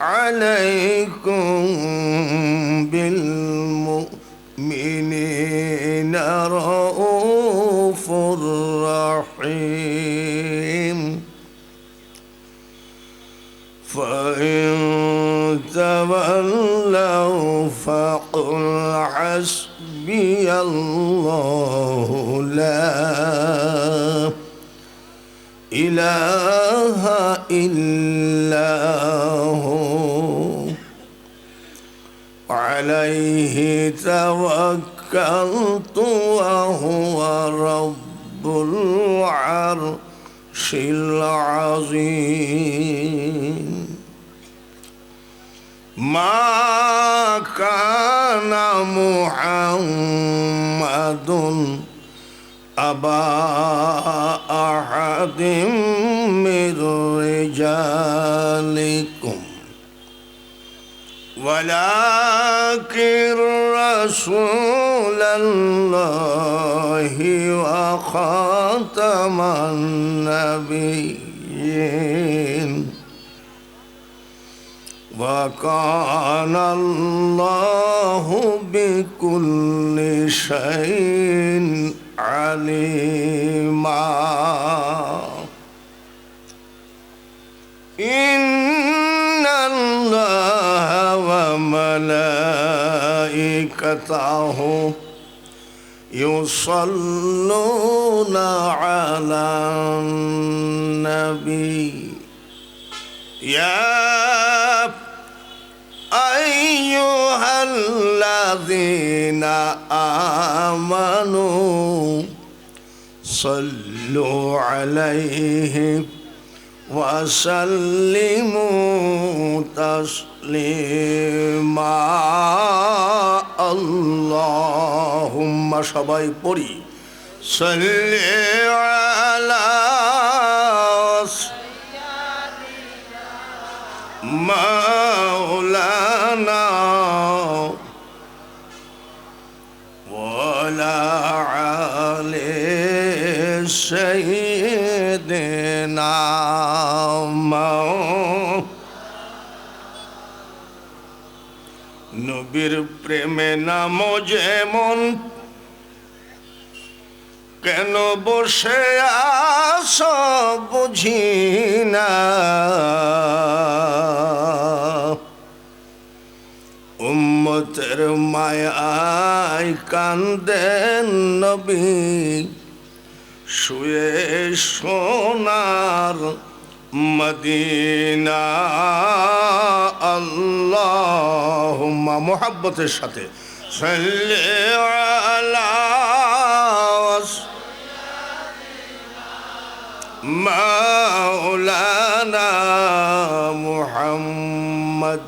عليكم بالمؤمنين رؤوف رحيم فإن تولوا فقل حسبي الله لا إله إلا هو عليه توكلت وهو رب العرش العظيم ما كان محمد أبا أحد من رجالكم ولكن رسول الله وخاتم النبيين وكان الله بكل شيء عليما إن الله وملائكته يصلون على النبي يا أيها الذين آمنوا صلوا عليه وسلموا تسليما اللهم সবাই পড়ি صل على مولانا وعلى آله سيدنا নবীর প্রেমে নাম যেমন কেন বসে আছো বুঝি না উম্মতের মায়ায় কান্দেন নবী শুয়ে সোনার মদিনা আল্লাহুম্মা মুহাব্বতের সাথে সাল্লি আলা মাওলানা মুহাম্মদ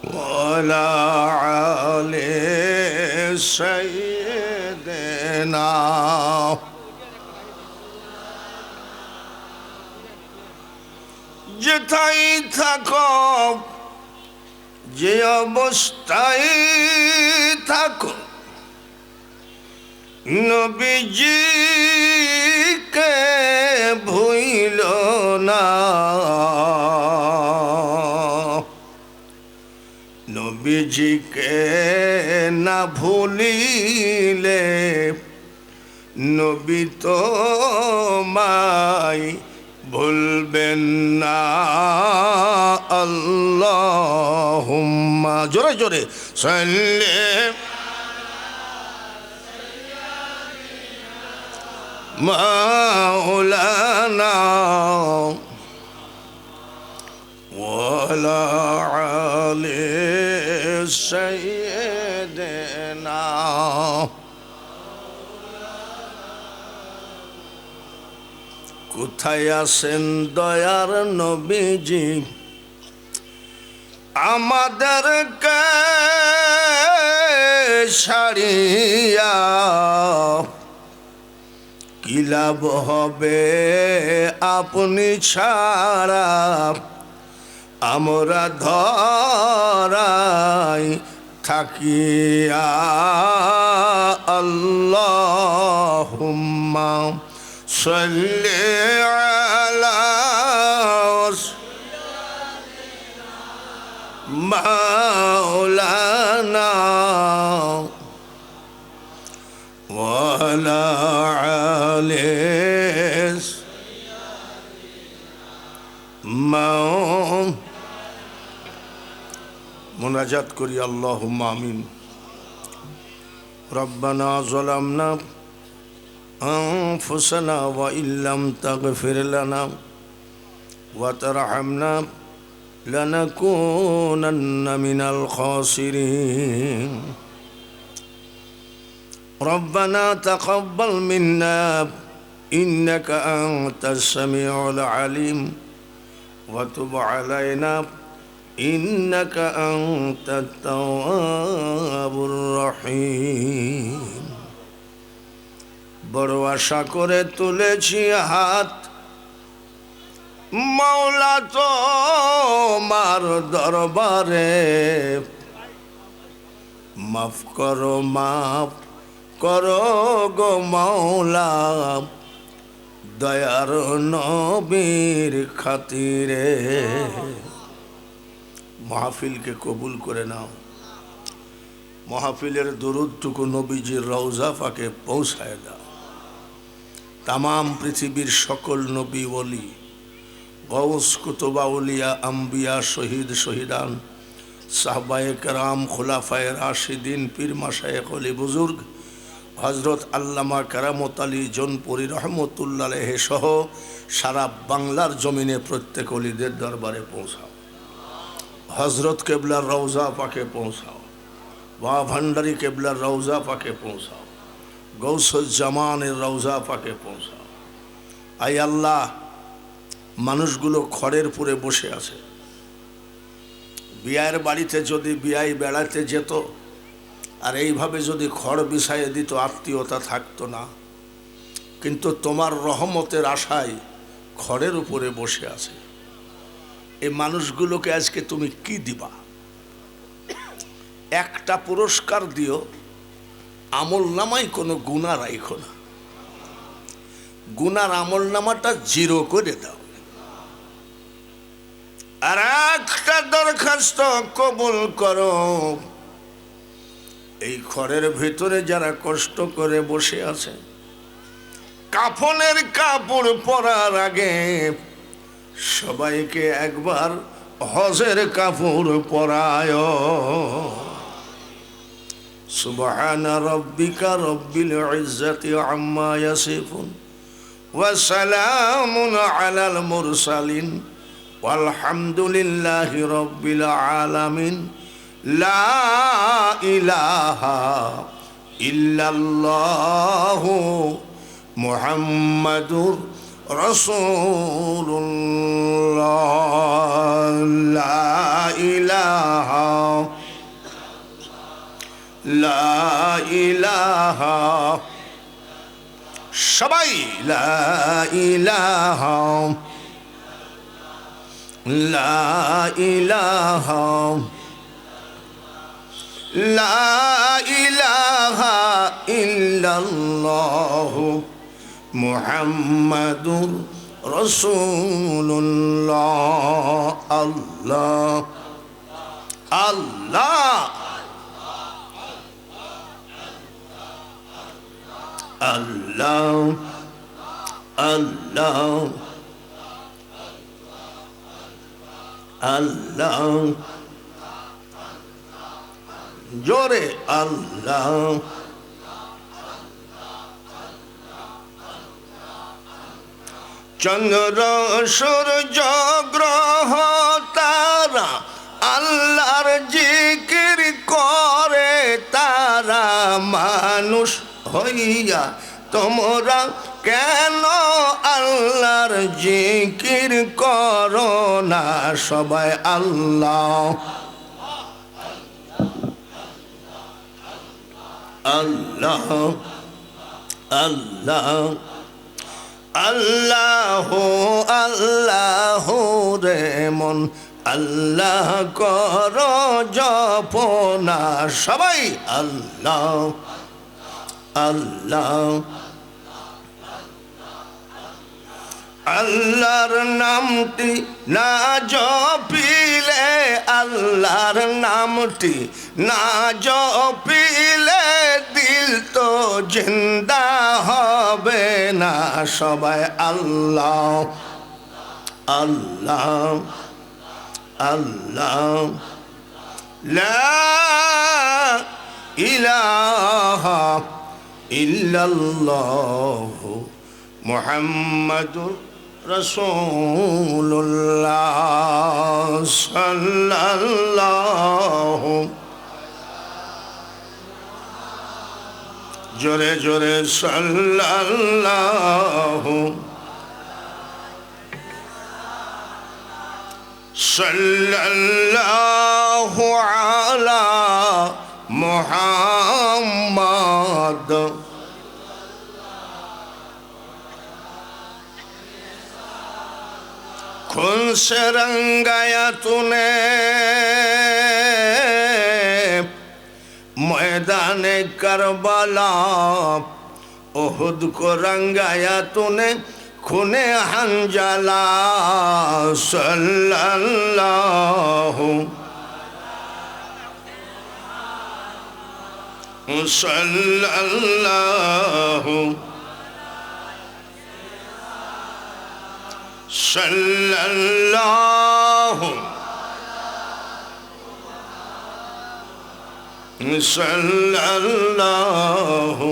ওয়ালা আলি সাইয়্যিদিনা যেথায় থাকো যে অবস্থায় থাকো নবীজিকে ভুইল না নবীজিকে না ভুলিলে নবী তোমায় ভুলবেন না আল্লাহুম্মা জোরে জোরে সাল্লি মাওলানা ওয়ালা আলি সাইয়্যিদিনা কোথায় আছেন দয়ার নবীজি আমাদেরকে ছাড়িয়া কি লাভ হবে আপনি ছাড়া আমরা ধরাই থাকিয়া আল্লাহুম্মা সাল্লি আলা مولانا وعلى آله مناجات করি اللهم آمين ربنا ظلمنا أنفسنا وإن لم تغفر لنا وترحمنا لنكونن من الخاسرين ربنا تقبل منا إنك أنت السميع العليم وتب علينا إنك أنت التواب الرحيم বড় আশা করে তুলেছি হাত মাওলা তোমার দরবারে মাফ করো গো মাওলা দয়ার নবীর খাতিরে মাহফিলকে কবুল করে নাও মাহফিলের দরুদটুকু নবীজির রওজা পাকে পৌঁছায় দাও তামাম পৃথিবীর সকল নবী ওলি গৌস কুতুবা উলিয়া আম্বিয়া শহীদ শহীদান সাহবায়ে কেরাম খুলাফায়ে রাশিদিন পীর মাশায়েখ ওলি বুজুর্গ হযরত আল্লামা কেরামত আলী জোনপুরি রহমতুল্লাহ আলাইহি সহ সারা বাংলার জমিনে প্রত্যেক ওলিদের দরবারে পৌঁছাও হযরত কেবলার রওজা পাকে পৌঁছাও বা ভান্ডারী কেবলার রওজা পাকে পৌঁছাও গৌসুজ্জামানের রওজা পাকে পৌঁছাও আই আল্লাহ মানুষগুলো খড়ের পুরে বসে আছে বিয়ের বাড়িতে যদি বিয়াই বেড়াতে যেত আর এইভাবে যদি খড় বিছাইয়ে দিত আত্মীয়তা থাকতো না কিন্তু তোমার রহমতের আশায় খড়ের উপরে বসে আছে এই মানুষগুলোকে আজকে তুমি কি দিবা একটা পুরস্কার দিও আমল নামায় কোনো গুনাহ রাখো না গুনার আমল নামাটা জিরো করে দাও আর একটা দরখাস্ত কবুল করো এই খড়ের ভিতরে যারা কষ্ট করে বসে আছে কাফনের কাপড় পরার আগে সবাইকে একবার হজের কাপড় পরায় সুবহানা রাব্বিকা রব্বিল ইজ্জাতি আম্মা ইয়াসিফুন ওয়া সালামুন আলাল মুরসালিন walhamdulillahi rabbil alamin la ilaha illallah muhammadur rasulullah la ilaha সবাই la ilaha لا إله إلا الله محمد رسول الله الله الله الله الله আল্লাহ জোরে আল্লাহ চন্দ্র সূর্য গ্রহ তারা আল্লাহর জিকির করে তারা মানুষ হইয়া তোমরা কেন আল্লাহর জিকির করো না সবাই আল্লাহ আল্লাহ আল্লাহ আল্লাহ আল্লাহ রে মন আল্লাহ করো জপনা সবাই আল্লাহ আল্লাহ আল্লাহর নামটি না জপিলে আল্লাহর নামটি না জপিলে দিল তো জিন্দা হবে না। সবাই আল্লাহ আল্লাহ আল্লাহ, লা ইলাহা ইল্লাল্লাহ মুহাম্মাদুর রাসূলুল্লাহ সাল্লাল্লাহু, জোরে জোরে সাল্লাল্লাহু সাল্লাল্লাহু আলা মুহাম্মাদ। खून से रंगाया तूने मैदान करबला, ओहुद को रंगाया तूने खूने हंजला। सल्लल्लाहु सल्लल्लाहु सल्लल्लाहु सल्लल्लाहु।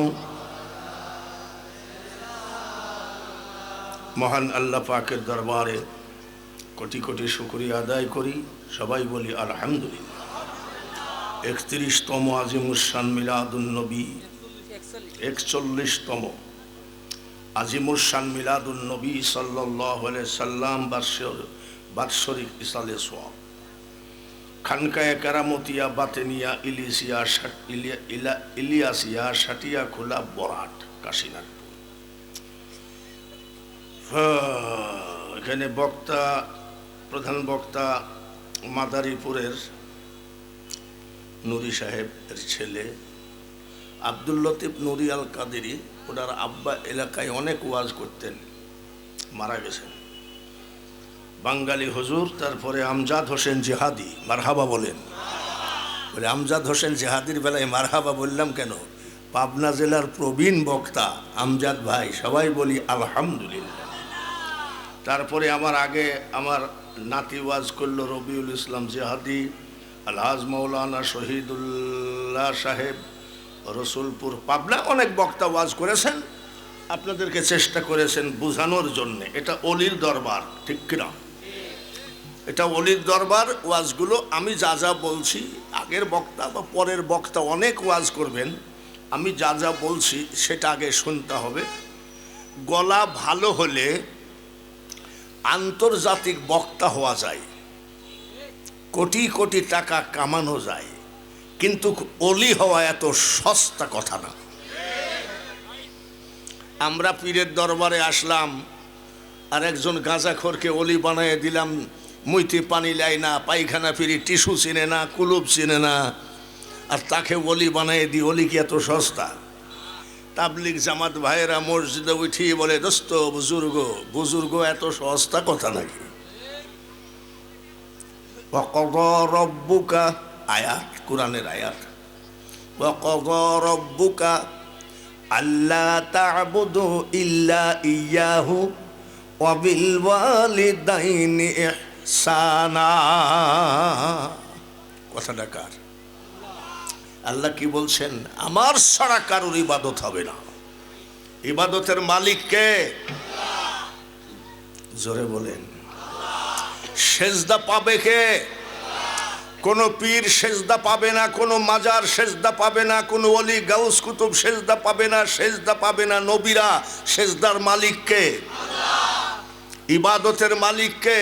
মহান আল্লাহ পাকের দরবারে কোটি কোটি শুকরিয়া আদায় করি, সবাই বলি আলহামদুলিল্লাহ। 31তম আজিমুশান মিলাদুন নবী, 41তম আজিমুশান মিলাদুন নবী সাল্লাল্লাহু আলাইহি সাল্লাম বাৎসরিক ইসালে সোয়াব খানকায়ে কেরামতিয়া বাতেনিয়া ইলিয়াসিয়া সাটিয়া খোলা বরাট কাশীনাথ। এখানে বক্তা, প্রধান বক্তা মাদারীপুরের নুরি সাহেবের ছেলে আব্দুল লতিফ নুরি আল কাদেরি। ওনার আব্বা এলাকায় অনেক ওয়াজ করতেন, মারা গেছেন। বাঙালি হুজুর, তারপরে আমজাদ হোসেন জেহাদি, মারহাবা বলেন। বলে আমজাদ হোসেন জেহাদির বেলায় মারহাবা বললাম কেন? পাবনা জেলার প্রবীণ বক্তা আমজাদ ভাই, সবাই বলি আলহামদুলিল্লাহ। তারপরে আমার আগে আমার নাতি ওয়াজ করলো রবিউল ইসলাম জেহাদি, আলহাজ মৌলানা শহীদুল্লাহ সাহেব রসুলপুর পাবনা। অনেক বক্তা ওয়াজ করেছেন, আপনাদেরকে চেষ্টা করেছেন বোঝানোর জন্য এটা অলির দরবার, ঠিক কিনা? এটা অলির দরবার। ওয়াজগুলো আমি যা যা বলছি, আগের বক্তা বা পরের বক্তা অনেক ওয়াজ করবেন, আমি যা যা বলছি সেটা আগে শুনতে হবে। গলা ভালো হলে আন্তর্জাতিক বক্তা হওয়া যায়, কোটি কোটি টাকা কামানো যায়, কিন্তু অলি হওয়া এত সস্তা কথা না। আমরা পীরের দরবারে আসলাম, আর একজন গাঁজাখোরকে অলি বানিয়ে দিলাম। মুইতে পানি লাই না, পায়খানা ফিরি টিস্যু চিনে না, কুলুপ চিনে না, আর তাকে অলি বানিয়ে দিই। অলি কি এত সস্তা? তাবলিগ জামাত ভাইয়েরা মসজিদে উঠিয়ে বলে, দোস্ত বুজুর্গ, বুজুর্গ এত সস্তা কথা নাকি? ওয়াকাযা রাব্বুকা, আয়াত, কোরআনের আয়াত। ওয়াকাযা রাব্বুকা আল্লা তা'বুদু ইল্লা ইয়্যাহু ওয়া বিল ওয়ালিদাইনি ইহসানা। কথাটা কার? আল্লাহ কি বলছেন? আমার ছাড়া কারোর ইবাদত হবে না। ইবাদতের মালিক কে? জোরে বলেন। সেজদা পাবে কে? কোনো পীর সেজদা পাবে না, কোনো মাজার সেজদা পাবে না, কোনো ওলি গাউস কুতুব সেজদা পাবে না, সেজদা পাবে না নবীরা। সেজদার মালিক কে? ইবাদতের মালিক কে?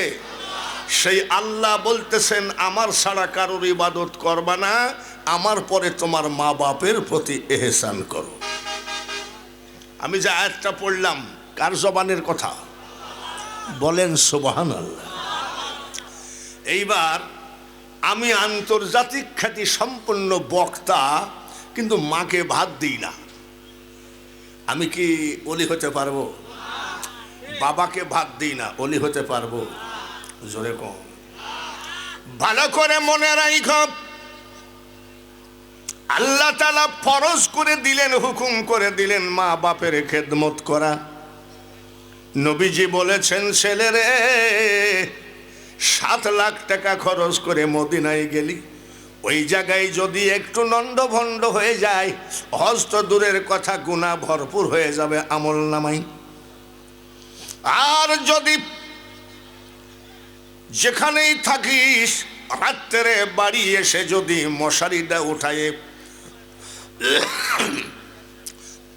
সেই আল্লাহ বলতেছেন, আমার ছাড়া কারোর ইবাদত করবা না, আমার পরে তোমার মা বাপের প্রতি এহসান করো। আমি যে আয়াতটা পড়লাম, কার জবানের কথা? বলেন সুবহানাল্লাহ। এইবার আমি আন্তর্জাতিক খ্যাতি সম্পন্ন বক্তা, কিন্তু মাকে ভাত দিই না। আমি কি অলি হতে পারবো? বাবাকে ভাত দিই না, অলি হতে পারবো? জোরে কম। ভালো করে মনে রাখ, আল্লাহ তাআলা ফরজ করে দিলেন, হুকুম করে দিলেন মা বাপের খেদমত করা। নবীজি বলেছেন, ছেলেরে 7 লাখ টাকা খরচ করে মদিনায় গেলি, ওই জায়গায় যদি একটু নন্ডভন্ড হয়ে যায়, হজ তো দূরের কথা, গুনাহ ভরপুর হয়ে যাবে আমল নামাই। আর যদি যেখানেই থাকিস রাত্রে বাড়ি এসে যদি মশারিটা উঠায়ে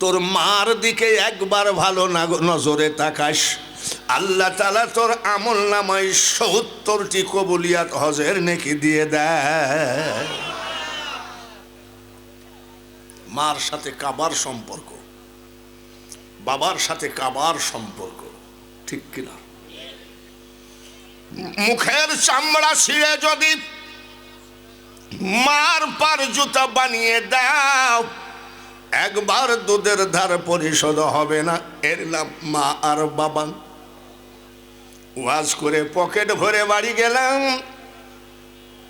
তোর মার দিকে একবার ভালো নজরে তাকাস, আল্লাহ তাআলা তোর আমল নামায় 70টি কবুলিয়াত হজের নেকি দিয়ে দেয়। মার সাথে কাবার সম্পর্ক, বাবার সাথে কাবার সম্পর্ক, ঠিক কিনা? মুখের চামড়া ছিঁড়ে যদি মার পার জুতা বানিয়ে দাও, একবার দুধের ধার পরিশোধ হবে না। এর নাম মা আর বাবা। ওয়াজ করে পকেট ভরে বাড়ি গেলাম,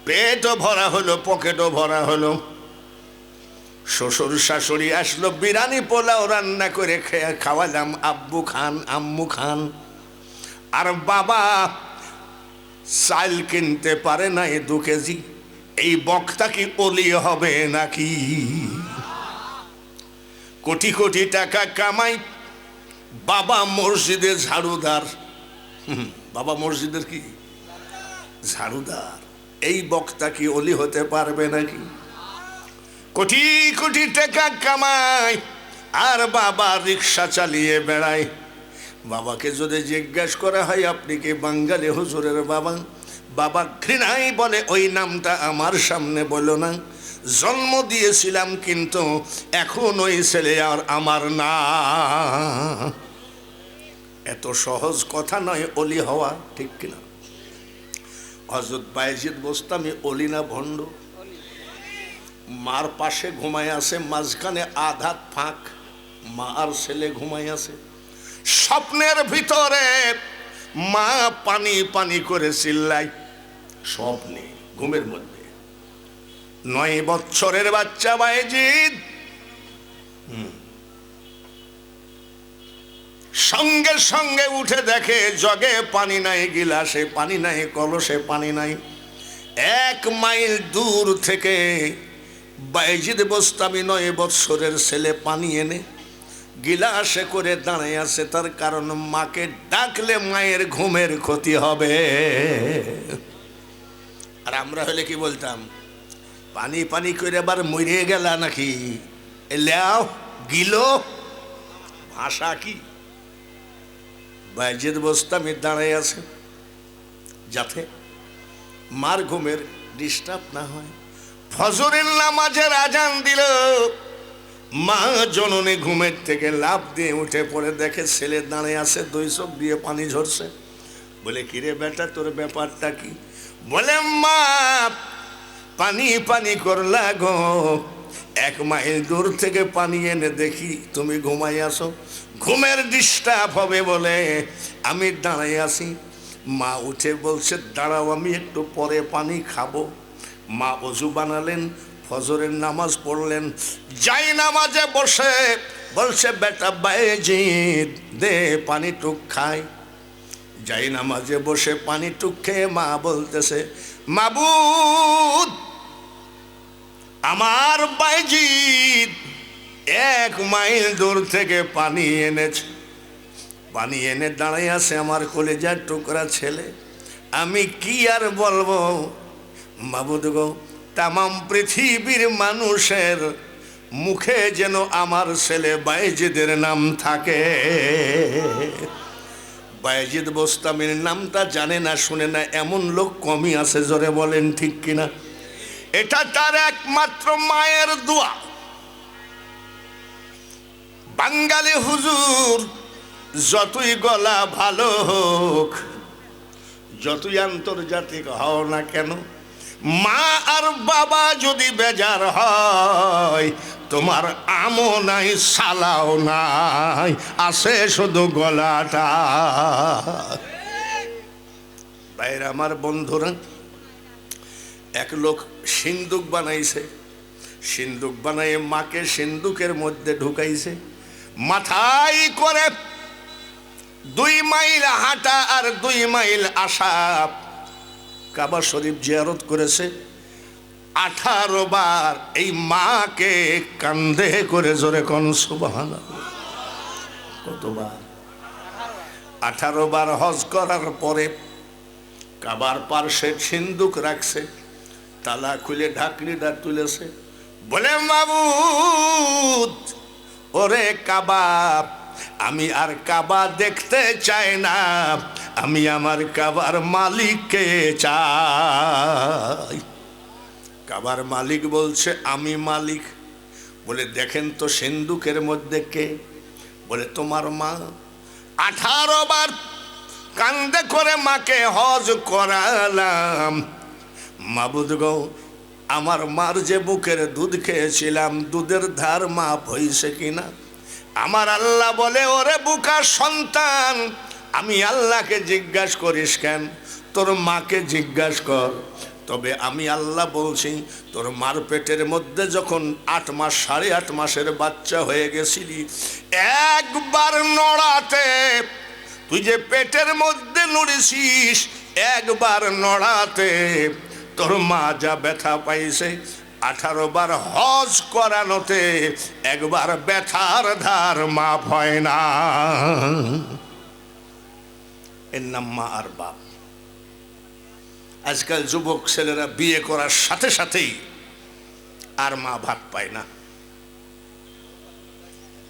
পেটও ভরা হলো, পকেটও ভরা হলো। শ্বশুর শাশুড়ি আসলো, বিরিয়ানি পোলাও রান্না করে খাওয়ালাম, আব্বু খান, আম্মু খান। আর বাবা চাল কিনতে পারে না 2 কেজি। এই বক্তা কি ওলি হবে নাকি? কোটি কোটি টাকা কামাই, বাবা মসজিদের ঝাড়ুদার। বাবা মসজিদের কি ঝাড়ুদার। এই বক্তা কি ওলি হতে পারবে নাকি? কোটি কোটি টাকা কামাই আর বাবা রিক্সা চালিয়ে বেড়ায়। বাবাকে যদি জিজ্ঞাসা করা হয়, আপনি কি বাঙালি হুজুরের বাবা? বাবা ঘৃণাই বলে, ওই নামটা আমার সামনে বলো না। জন্ম দিয়েছিলাম কিন্তু এখন ওই ছেলে আর আমার না। এত সহজ কথা নয় অলি হওয়া, ঠিক কিনা? হযরত বায়েজিদ বোস্তামি অলি না ভণ্ড? মার পাশে ঘুমায় আছে, মাঝখানে আধা ফাঁক, মা আর ছেলে ঘুমায় আছে। স্বপ্নের ভিতরে মা পানি পানি করে চিল্লায়, স্বপ্নে, ঘুমের মধ্যে। 9 বছরের বাচ্চা বায়েজিদ সঙ্গে সঙ্গে উঠে দেখে জগে পানি নাই, গিলাসে পানি নাই, কলসে পানি নাই। 1 মাইল দূর থেকে বায়েজিদ বোস্তামি 9 বছরের ছেলে পানি এনে গিলাসে করে দাঁড়িয়ে আছে। তার কারণ মাকে ডাকলে মায়ের ঘুমের ক্ষতি হবে। আর আমরা হলে কি বলতাম? পানি পানি করে আবার মরে গেলা নাকি? এলাও গিলো, ভাষা কি? বায়েজিদ বোস্তামি দাঁড়িয়ে আছে যাতে মার ঘুমের ডিস্টার্ব না হয়। ফজরের নামাজের আজান দিল, মা জননী ঘুমের থেকে লাফ দিয়ে উঠে পড়ে দেখে ছেলে দাঁড়িয়ে আছে, 2 চোখ দিয়ে পানি ঝরছে। বলে, কিরে বেটা, তোর ব্যাপারটা কি? বলে, মা পানি পানি করলা গো, 1 মাইল দূর থেকে পানি এনে দেখি তুমি ঘুমাই আসো, ঘুমের ডিস্টার্ব হবে বলে আমি দাঁড়াই আছি। মা উঠে বলছে, দাঁড়াও, আমি একটু পরে পানি খাবো। মা ওযু বানালেন, ফজরের নামাজ পড়লেন, যাই নামাজে বসে বলছে, বেটা বায়েজিদ দে পানি টুক খাই। যাই নামাজে বসে পানি টুক খেয়ে মা বলতেছে, মাবুদ, আমার বায়েজিদ 1 মাইল দূর থেকে পানি এনেছে, পানি এনে দাঁড়াই আছে আমার কলেজার টুকরা ছেলে, আমি কি আর বলবো? মাবুদ গো, তামাম পৃথিবীর মানুষের মুখে যেন আমার ছেলে বায়েজিদের নাম থাকে। বায়েজিদ বোস্তামির নামটা জানে না, শুনে না এমন লোক কমই আছে, জোরে বলেন ঠিক কিনা? এটা তার একমাত্র মায়ের দোয়া। বাঙালি হুজুর যতই গলা ভালো হোক, যতই আন্তর্জাতিক হও না কেন, মা আর বাবা যদি বেজার হয়, তোমার আমও নাই, সালাও নাই, আছে শুধু গলাটা। বাইরে আমার বন্ধুরা, এক লোক সিন্দুক বানাইছে, সিন্দুক বানাই মাকে সিন্দুকের মধ্যে ঢুকাইছে, মাথায় করে 2 মাইল হাঁটা আর 2 মাইল আসা, কাবা শরীফ জিয়ারত করেছে 18 বার। এই মাকে কান্দে করে জোরে কোন সুবহানাল্লাহ। কতবার? 18 বার হজ করার পরে কাবার পার্শ্বে সিন্দুক রাখছে, তালা খুলে ঢাকনিটা তুলেছে, বলে মাবুদ ওরে কাবা, আমি আর কাবা দেখতে চাই না, আমি আমার কাবার মালিককে চাই। কাবার মালিক বলছে আমি মালিক। বলে দেখেন তো সিন্দুকের মধ্যে কে? বলে তোমার মা। 18 বার কান্দে করে মাকে হজ করালাম। মাবুদ গো, আমার মার যে বুকের দুধ খেয়েছিলাম, দুধের ধার মাপ হইছে কিনা? আমার আল্লাহ বলে ওরে বুকা সন্তান, আমি আল্লাহকে জিজ্ঞাসা করিস কেন? তোর মাকে জিজ্ঞাসা কর। তবে আমি আল্লাহ বলছি, তোর মার পেটের মধ্যে যখন 8 মাস 8.5 মাসের বাচ্চা হয়ে গেছিলি, একবার নড়াতে, তুই যে পেটের মধ্যে নড়েছিস, একবার নড়াতে তোর মা যা ব্যথা পাইছে, 18 বার হজ করানোতে একবার ব্যথার ধার মাপ হয় না। এর নাম মা আর বাপ। আজকাল যুবক ছেলেরা বিয়ে করার সাথে সাথেই আর মা ভাত পায় না।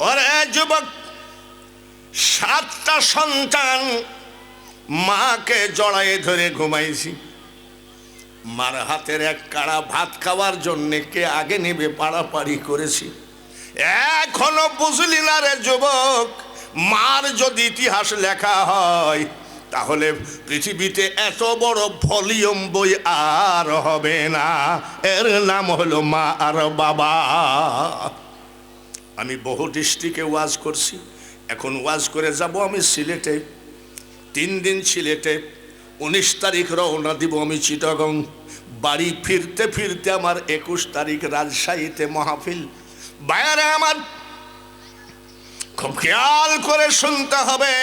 ওরে যুবক, 7টা সন্তান, মাকে জড়ায়ে ধরে ঘুমাইছি, মার হাতের এক কাড়া ভাত খাওয়ার জন্য কে আগে নেবে পাড়াপাড়ি করেছি। এখনো বুঝলি না রে যুবক, মার যদি ইতিহাস লেখা হয় তাহলে পৃথিবীতে এত বড় ভলিউম বই আর হবে না। এর নাম হলো মা আর বাবা। আমি বহু ডিস্ট্রিক্টে ওয়াজ করছি, এখন ওয়াজ করে যাব আমি সিলেটে। 3 দিন সিলেটে, 19 তারিখ রওনা দিব আমি চিটাগং। বাড়ি ফিরতে ফিরতে আমার 21 তারিখ রাজশাহীতে মাহফিল। বাইরে আমার খুব খেয়াল করে শুনতে হবে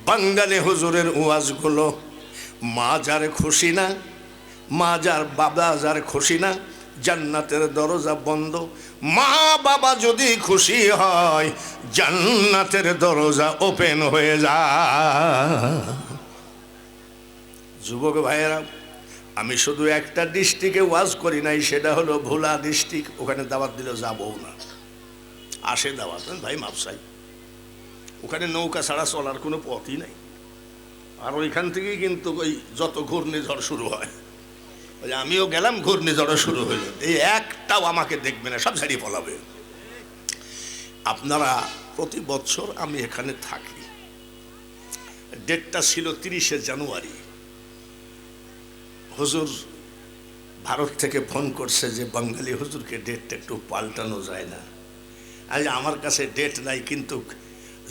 বাঙালি হুজুরের ওয়াজগুলো। মা যার খুশি না, মা যার বাবা যার খুশি না, জান্নাতের দরজা বন্ধ। মা বাবা যদি খুশি হয়, জান্নাতের দরজা ওপেন হয়ে যায়। যুবক ভাইয়েরা, আমি শুধু একটা ডিস্ট্রিক্টে ওয়াজ করি নাই, সেটা হলো ভোলা ডিস্ট্রিক্ট। ওখানে দাওয়াত দিলে যাবও না, আসে দাওয়াত ভাই মাপসাই, ওখানে নৌকা ছাড়া চলার কোনো পথই নাই। আর ওইখান থেকেই কিন্তু ওই যত ঘূর্ণিঝড় শুরু হয়, ওই আমিও গেলাম, ঘূর্ণিঝড় শুরু হইল, এই একটাও আমাকে দেখবে না, সব ছাড়িয়ে পলাবে। আপনারা প্রতি বছর আমি এখানে থাকি। ডেটটা ছিল 30শে জানুয়ারি। হুজুর ভারত থেকে ফোন করছে যে বাঙালি হুজুরকে ডেটটা একটু পাল্টানো যায় না। আজ আমার কাছে ডেট নাই, কিন্তু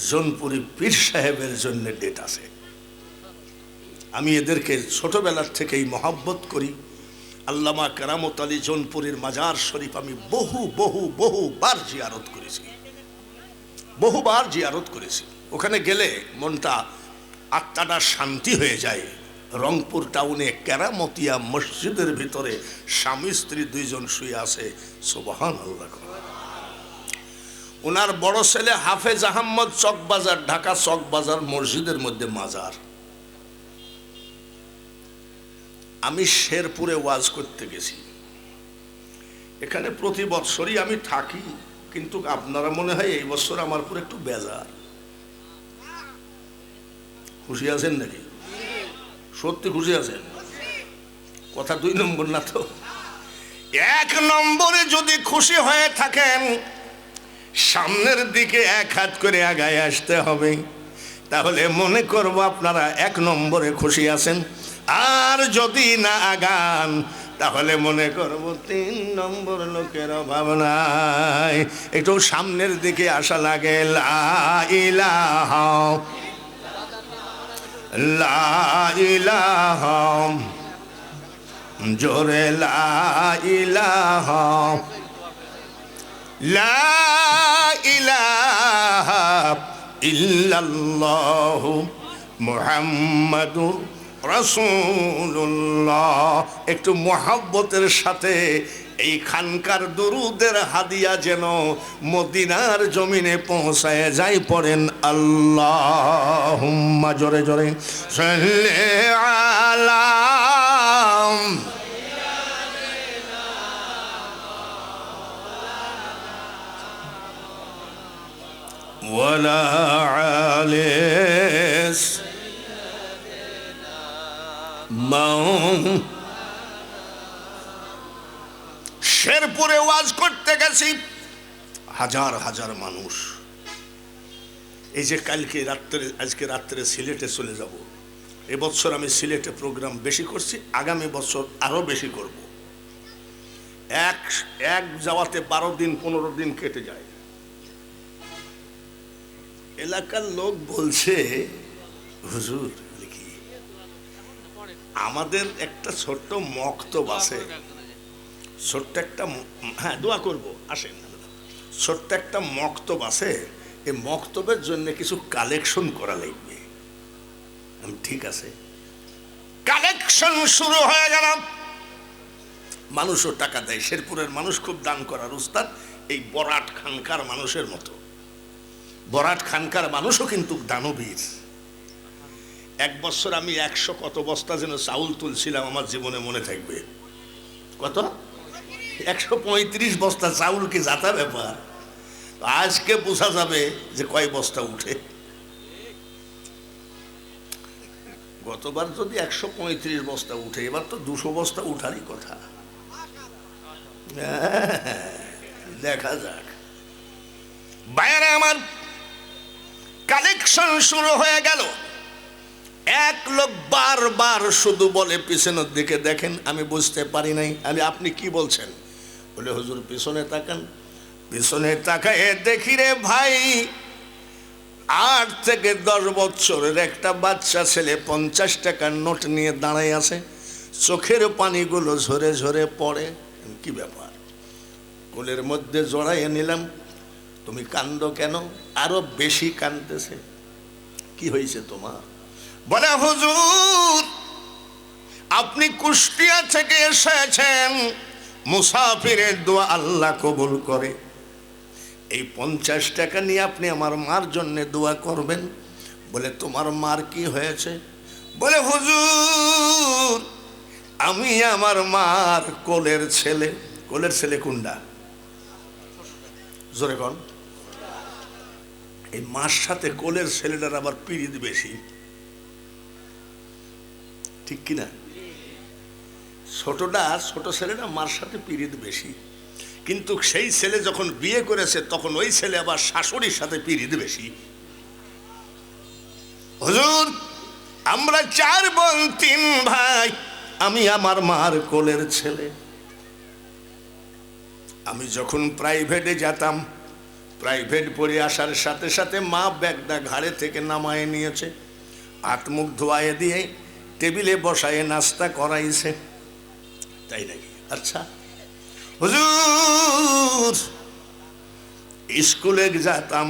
জোনপুরি পীর সাহেবের জন্য ডেট আছে। আমি এদেরকে ছোটবেলার থেকেই মহব্বত করি। আল্লামা কেরামত আলী জোনপুরীর মাজার শরীফ আমি বহুবার জিয়ারত করেছি, বহুবার জিয়ারত করেছি। ওখানে গেলে মনটা, আত্মাটা শান্তি হয়ে যায়। রংপুর টাউনে কেরামতিয়া মসজিদের ভিতরে স্বামী স্ত্রী 2 জন শুয়ে আছে, সুবহানাল্লাহ। ওনার বড় ছেলে হাফেজ আহমদ চকবাজার, ঢাকা চকবাজার মসজিদের মধ্যে মাজার। আমি শেরপুরে ওয়াজ করতে গেছি। এখানে প্রতি বছরই আমি থাকি, কিন্তু আপনারা মনে হয় এই বছর আমার পুরো একটু বেজার। খুশি আছেন নাকি? সত্যি খুশি আছেন? কথা 2 নম্বর না তো। 1 নম্বরে যদি খুশি হয়ে থাকেন, সামনের দিকে 1 হাত করে আগায় আসতে হবে, তাহলে মনে করব আপনারা 1 নম্বরে খুশি আছেন। আর যদি না আগান, তাহলে মনে করব 3 নম্বর লোকের অভাব নাই। একটু সামনের দিকে আসা লাগে। লা ইলাহা লা ইলাহা জোরে লা ইলাহা লা ইলাহা ইল্লাল্লাহু মুহাম্মাদুর রাসূলুল্লাহ। একটু মুহাব্বতের সাথে এই খানকার দুরুদের হাদিয়া যেন মদিনার জমিনে পৌঁছায় যায়, পড়েন আল্লাহুম্মা। জোরে জোরে সাল্লি আলা ওয়ালা আলিস শেরপুরে ওয়াজ করতে গেছি, হাজার হাজার মানুষ। এই যে কালকে রাত্রে, আজকে রাত্রে সিলেটে চলে যাব। এবছর আমি সিলেটে প্রোগ্রাম বেশি করছি, আগামী বছর আরো বেশি করব। এক যাওয়াতে 12 দিন 15 দিন কেটে যায়। এলাকার লোক বলছে, হুজুর কি আমাদের একটা ছোট্ট মক্তব আছে, ছোট্ট একটা, হ্যাঁ দোয়া করব, আসেন, ছোট্ট একটা মক্তব আছে, এই মক্তবের জন্য কিছু কালেকশন করা লাগবে। ঠিক আছে, কালেকশন শুরু হয়ে গেল। মানুষও টাকা দেয়, শেরপুরের মানুষ খুব দান করার উস্তাদ। এই বরাট খানকার মানুষের মতো, বরাট খানকার মানুষও কিন্তু দানবীর। এক বছর আমি 100 কত বস্তা যেন চাউল তুলছিলাম, আমার জীবনে মনে থাকবে। কত? 135 বস্তা চাউল। কি যাতা ব্যাপার! আজকে বোঝা যাবে যে কয় বস্তা উঠে। গতবার যদি 135 বস্তা উঠে, এবার তো 200 বস্তা উঠারই কথা। দেখা যাক। বাইরে আমার কালেকশন শুরু হয়ে গেল। এক লোক বারবার শুধু বলে, পিছনের দিকে দেখেন। আমি বুঝতে পারি নাই। আপনি কি বলছেন? বলে, হুজুর পিছনে তাকান। পিছনে তাকায় দেখি রে ভাই, 8 থেকে 10 বছরের একটা বাচ্চা ছেলে 50 টাকার নোট নিয়ে দাঁড়ায় আছে, চোখের পানিগুলো ঝরে ঝরে পড়ে। কি ব্যাপার? কোলের মধ্যে জড়াইয়ে নিলাম। তুমি কান্দো কেন? আরো বেশি কান্দতেছে। কি হয়েছে তোমার? বলে, হুজুর আপনি কুষ্টিয়া থেকে এসেছেন, মুসাফিরের দোয়া আল্লাহ কবুল করে। এই 50 টাকা নিয়ে আপনি আমার মার জন্য দোয়া করবেন। বলে, তোমার মার কি হয়েছে? বলে, হুজুর আমি আমার মার কোলের ছেলে। কোলের ছেলে কোনটা? জোরে কোন? এই মার সাথে কোলের ছেলেটার আবার পিরিত বেশি, ঠিক কিনা? ছোট ছেলেটা মার সাথে পিরিত বেশি, কিন্তু সেই ছেলে যখন বিয়ে করেছে তখন ওই ছেলে আবার শাশুড়ির সাথে পিরিত বেশি। হুজুর আমরা 4 বোন 3 ভাই, আমি আমার মার কোলের ছেলে। আমি যখন প্রাইভেটে যেতাম, প্রাইভেট পড়ে আসার সাথে সাথে মা ব্যাগটা ঘাড়ে থেকে নামায় নিয়েছে, হাত মুখ ধোয়ায়ে দিয়ে টেবিলে বসায় নাস্তা করাইছে। তাই নাকি? আচ্ছা হুজুর স্কুলে যেতাম,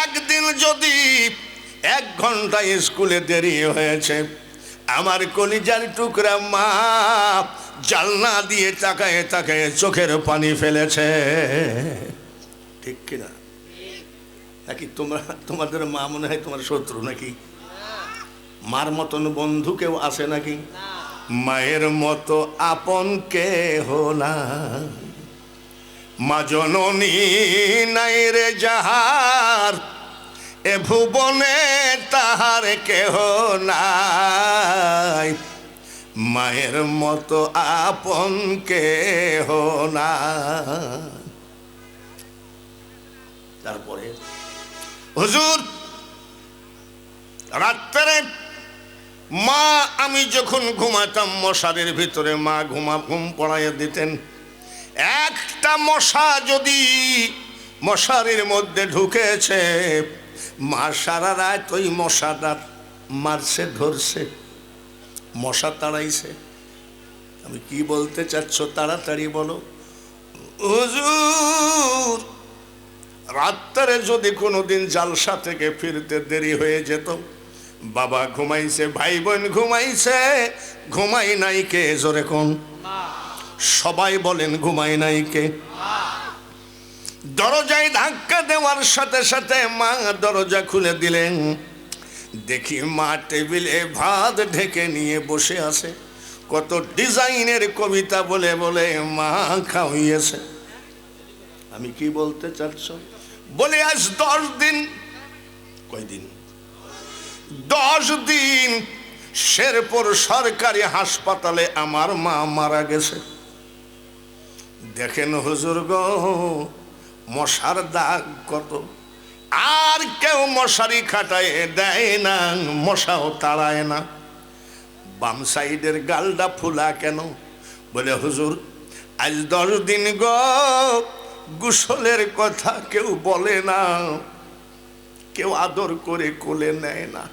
একদিন যদি 1 ঘন্টা স্কুলে দেরি হয়েছে, আমার কলিজার টুকরা মা জানলা দিয়ে তাকায় তাকায় চোখের পানি ফেলেছে। ঠিক কিনা? নাকি তোমাদের মা মনে হয় তোমার শত্রু নাকি? মার মতন বন্ধু কেউ আছে নাকি? মায়ের মতো আপন কেহ না, মা জননী নাই রে যাহার, এ ভুবনে তাহার কেহ নাই, মায়ের মতো আপন কেহ না। তারপরে হুজুর রাত্রে মা, আমি যখন ঘুমাতাম মশারির ভিতরে মা ঘুম পড়াইয়া দিতেন। একটা মশা যদি মশারির মধ্যে ঢুকেছে, মা সারা রাত ওই মশাটা মারছে, ধরছে, মশা তাড়াইছে। আমি কি বলতে চাচ্ছ তাড়াতাড়ি বলো। হুজুর, রাত্রে যদি কোনোদিন জালসা থেকে ফিরতে দেরি হয়ে যেত, বাবা ঘুমাইছে, ভাই বোন ঘুমাইছে, ঘুমাই নাই কে? জোরে কোন? সবাই বলেন ঘুমাই নাই কে? দরজায় ধাক্কা দেওয়ার সাথে সাথে মা দরজা খুলে দিলেন। দেখি মা টেবিলে ভাত ঢেকে নিয়ে বসে আছে, কত ডিজাইনের কবিতা বলে বলে মা খাওয়িয়েছে। আমি কি বলতে চাচ্ছ? বলে আজ 10 দিন, কয়দিন? 10 দিন শেরপুর সরকারি হাসপাতালে আমার মা মারা গেছে। দেখেন হুজুর গো, মশার দাগ কত, আর কেউ মশারি খাটায় দেয় না, মশাও তাড়ায় না। বাম সাইডের গালটা ফুলা কেন? বলে হুজুর আজ 10 দিন গো, গোসলের কথা কেউ বলে না, কেউ আদর করে কোলে নেয় না।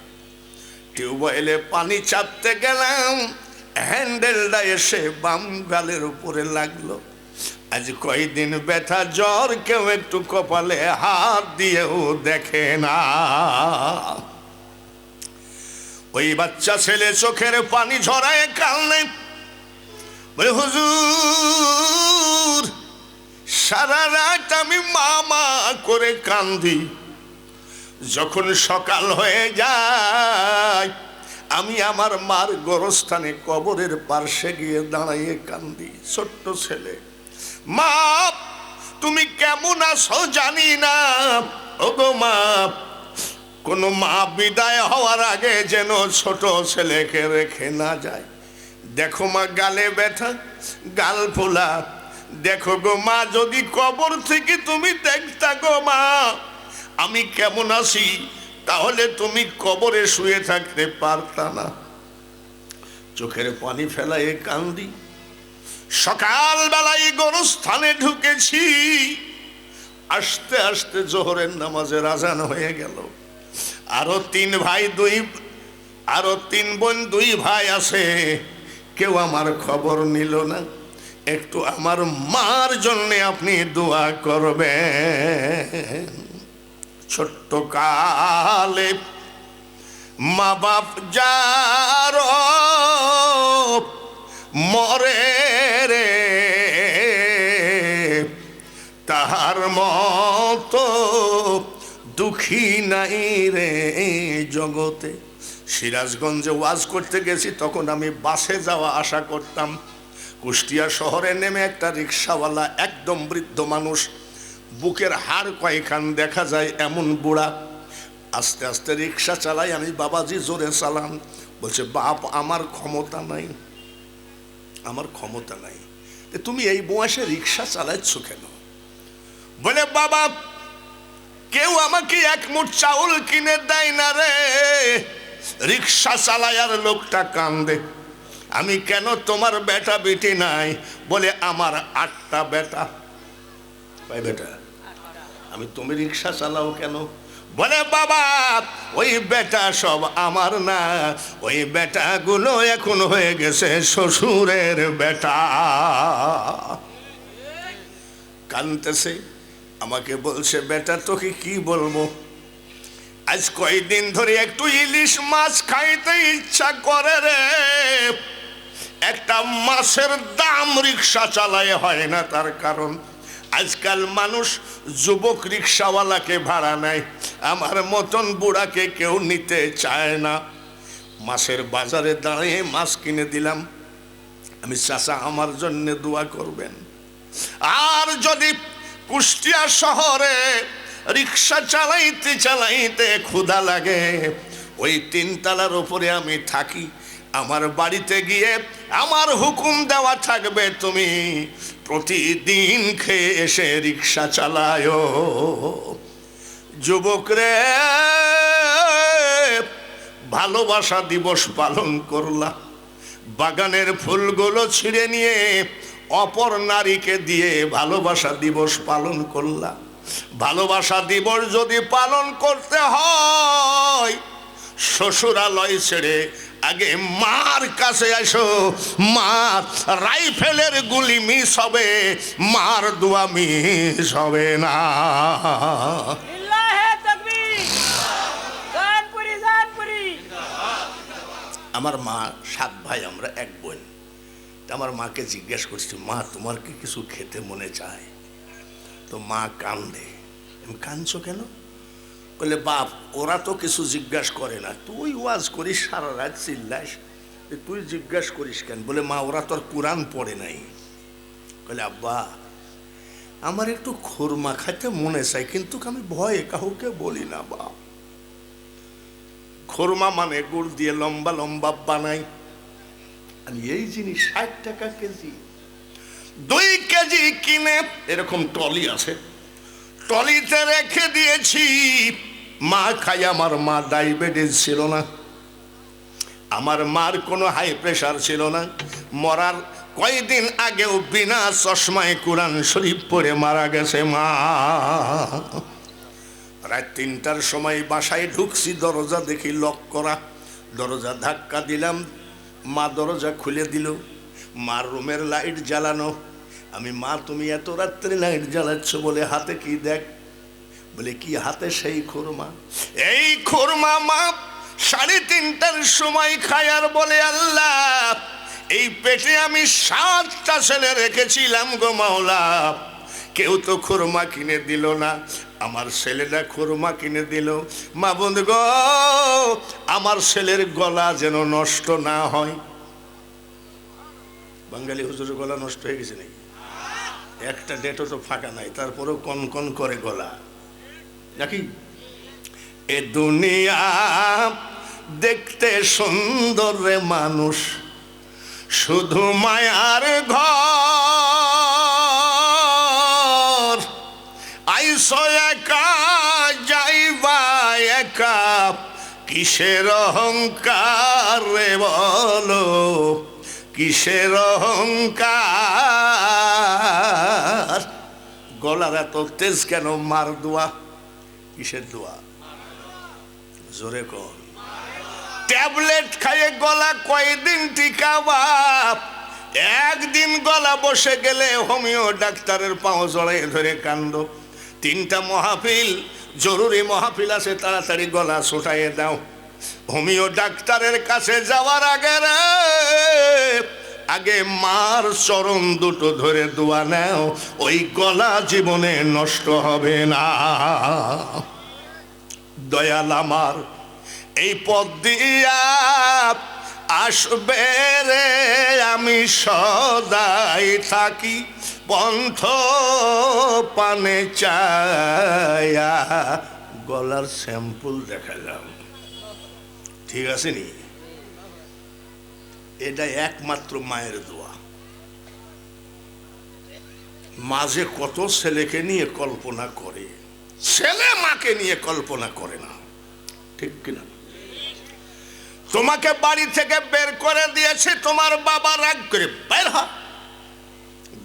টিউবওয়েলে পানি চাপতে গেলাম, হ্যান্ডেলটা এসে বাম গালের উপরে লাগলো। আজ কয়দিন ব্যথা জ্বর, কেউ একটু কপালে হাত দিয়েও দেখে না। ওই বাচ্চা ছেলে চোখের পানি ঝরায় কান্নে, বলে হুজুর সারা রাত আমি মা মা করে কান্দি, যখন সকাল হয়ে যায় আমি আমার মার গোরস্থানে কবরের পার্শ্বে গিয়ে দাঁড়াইয়ে কান্দি। ছোট্ট ছেলে, মা তুমি কেমন আছো জানি না, ওগো মা, কোন মা বিদায় হওয়ার আগে যেন ছোট ছেলেকে রেখে না যায়। দেখো মা গালে ব্যথা, গাল ফোলা, দেখো গো মা, যদি কবর থেকে তুমি দেখতা গো মা আমি কেমন আছি, তাহলে তুমি কবরে শুয়ে থাকতে পারতা না। চোখের পানি ফেলায় কান্দি। সকালবেলায় গোরস্থানে ঢুকেছি, আস্তে আস্তে জোহরের নামাজের আজান হয়ে গেল। আরো 3 বোন 2 ভাই আছে, কেউ আমার খবর নিল না। একটু আমার মার জন্য আপনি দোয়া করবেন। ছোট্ট কালে মা বাপ যার মরে রে, তাহার মতো দুঃখী নাই রে জগতে। সিরাজগঞ্জে ওয়াজ করতে গেছি, তখন আমি বাসে যাওয়া আশা করতাম। কুষ্টিয়া শহরে নেমে একটা রিক্সাওয়ালা, একদম বৃদ্ধ মানুষ, বুকের হাড় কয়েকখান দেখা যায় এমন বুড়া, আস্তে আস্তে রিক্সা চালাই। আমি বাবাজি জোরে চালান। বলছে বাপ আমার ক্ষমতা নাই, আমার ক্ষমতা নাই। তুমি এই বয়সে রিক্সা চালাচ্ছ কেন? বলে বাবা কেউ আমাকে 1 মুঠ চাউল কিনে দেয় না রে, রিক্সা চালায় আর লোকটা কান্দে। আমি কেন, তোমার বেটা বেটি নাই? বলে আমার 8টা বেটা। কয় বেটা? আমি তুমি রিক্সা চালাও কেন? বলে বাবা ওই বেটা সব আমার না, ওই বেটাগুলো এখন হয়ে গেছে শ্বশুরের বেটা। কাঁদতেছে, আমাকে বলছে বেটা তোকে কি বলবো, আজ কয়েকদিন ধরে একটু ইলিশ মাছ খাইতে ইচ্ছা করে রে। একটা মাছের দাম রিক্সা চালায় হয় না, তার কারণ আজকাল মানুষ যুবক রিক্সাওয়ালাকে ভাড়া নেয়, আমার মতন বুড়াকে কেউ নিতে চায় না। মাছের বাজারে দাঁড়িয়ে মাছ কিনে দিলাম। আমি চাচা আমার জন্য দোয়া করবেন। আর যদি কুষ্টিয়া শহরে রিক্সা চালাইতে চালাইতে ক্ষুধা লাগে, ওই 3 তলার উপরে আমি থাকি, আমার বাড়িতে গিয়ে আমার হুকুম দেওয়া থাকবে, তুমি প্রতিদিন খেয়ে এসে রিক্সা চালায়। যুবক রে, ভালোবাসা দিবস পালন করলা, বাগানের ফুলগুলো ছিঁড়ে নিয়ে অপর নারীকে দিয়ে ভালোবাসা দিবস পালন করলা। ভালোবাসা দিবস যদি পালন করতে হয়, শ্বশুরালয় ছেড়ে আগে মার কাছে আসো, মার রাইফেলের গুলি মিস হবে, মার দোয়া মিস হবে না। আমার মা 7 ভাই, আমরা 1 বোন। আমার মাকে জিজ্ঞেস করছি, মা তোমার কি কিছু খেতে মনে চায়? তো মা কান্দে। আমি কাঁদছো কেন? বলে বাপ ওরা তো কিছু জিজ্ঞাস করে না, তুই ওয়াজ করিস সারা রাত চিল্লাস, তুই জিজ্ঞাস করিস কেন? বলে মা ওরা তোর কোরআন পড়ে নাই। বলে আব্বা আমার একটু খুরমা খাইতে মনে চাই, কিন্তু আমি ভয়ে কাউকে বলি না বাপ। খুরমা মানে গুড় দিয়ে লম্বা লম্বা বানাই, আমি এই জিনিস 60 টাকা কেজি। 2 কেজি কিনে এরকম টলি আছে, টলিতে রেখে দিয়েছি। মা খাই। আমার মা ডায়াবেটিস ছিল না, আমার মার কোনো হাই প্রেশার ছিল না। মরার কয়েকদিন আগেও বিনা চশমায় কোরআন শরীফ পড়ে মারা গেছে মা। রাত 3টার সময় বাসায় ঢুকছি, দরজা দেখি লক করা। দরজা ধাক্কা দিলাম, মা দরজা খুলে দিল। মার রুমের লাইট জ্বালানো। আমি মা তুমি এত রাত্রে লাইট জ্বালাচ্ছ? বলে হাতে কি দেখ। বলে কি হাতে? সেই খুরমা। এই খুরমা মা 3:30টার সময় খায় আর বলে আল্লাহ এই পেটে আমি 7টা ছেলে রেখেছিলাম গো মাওলা, কেউ তো খুরমা কিনে দিল না, আমার ছেলেটা খুরমা কিনে দিল। মা বন্ধু গো আমার ছেলের গলা যেন নষ্ট না হয়। বাঙালি হুজুরের গলা নষ্ট হয়ে গেছে নাকি? একটা ডেটও তো ফাঁকা নাই, তারপরেও কন কন করে গলা নাকি? এ দুনিয়া দেখতে সুন্দর রে মানুষ, শুধু মায়ার ঘর। আইসো একা যাইবা একা, কিসের অহংকার রে বলো, কিসের অহংকার? গলার এত তেজ কেন? মার দোয়া। কিসের দোয়া? জোরে কর। ট্যাবলেট খাইয়ে গলা কয়দিন টিকাবা? একদিন গলা বসে গেলে হোমিও ডাক্তারের পাও জড়াই ধরে কান্দ। 3টা মাহফিল, জরুরি মাহফিল আছে, তাড়াতাড়ি গলা ছোটাইয়ে দাও। হোমিও ডাক্তারের কাছে যাওয়ার আগে মার চরণ দুটো ধরে দোয়া নাও, ওই গলা জীবনে নষ্ট হবে না। দয়াল আমার এই পথ দিয়া আসবে রে, আমি সদাই থাকি পন্থ পানে চায়া। গলার স্যাম্পল দেখালাম, ঠিক আছে নি? এটা একমাত্র মায়ের দোয়া। মাঝে কত ছেলেকে নিয়ে কল্পনা করে, ছেলে মাকে নিয়ে কল্পনা করে না, ঠিক কিনা? তোমাকে বাড়ি থেকে বের করে দিয়েছে তোমার বাবা, রাগ করে বের হ।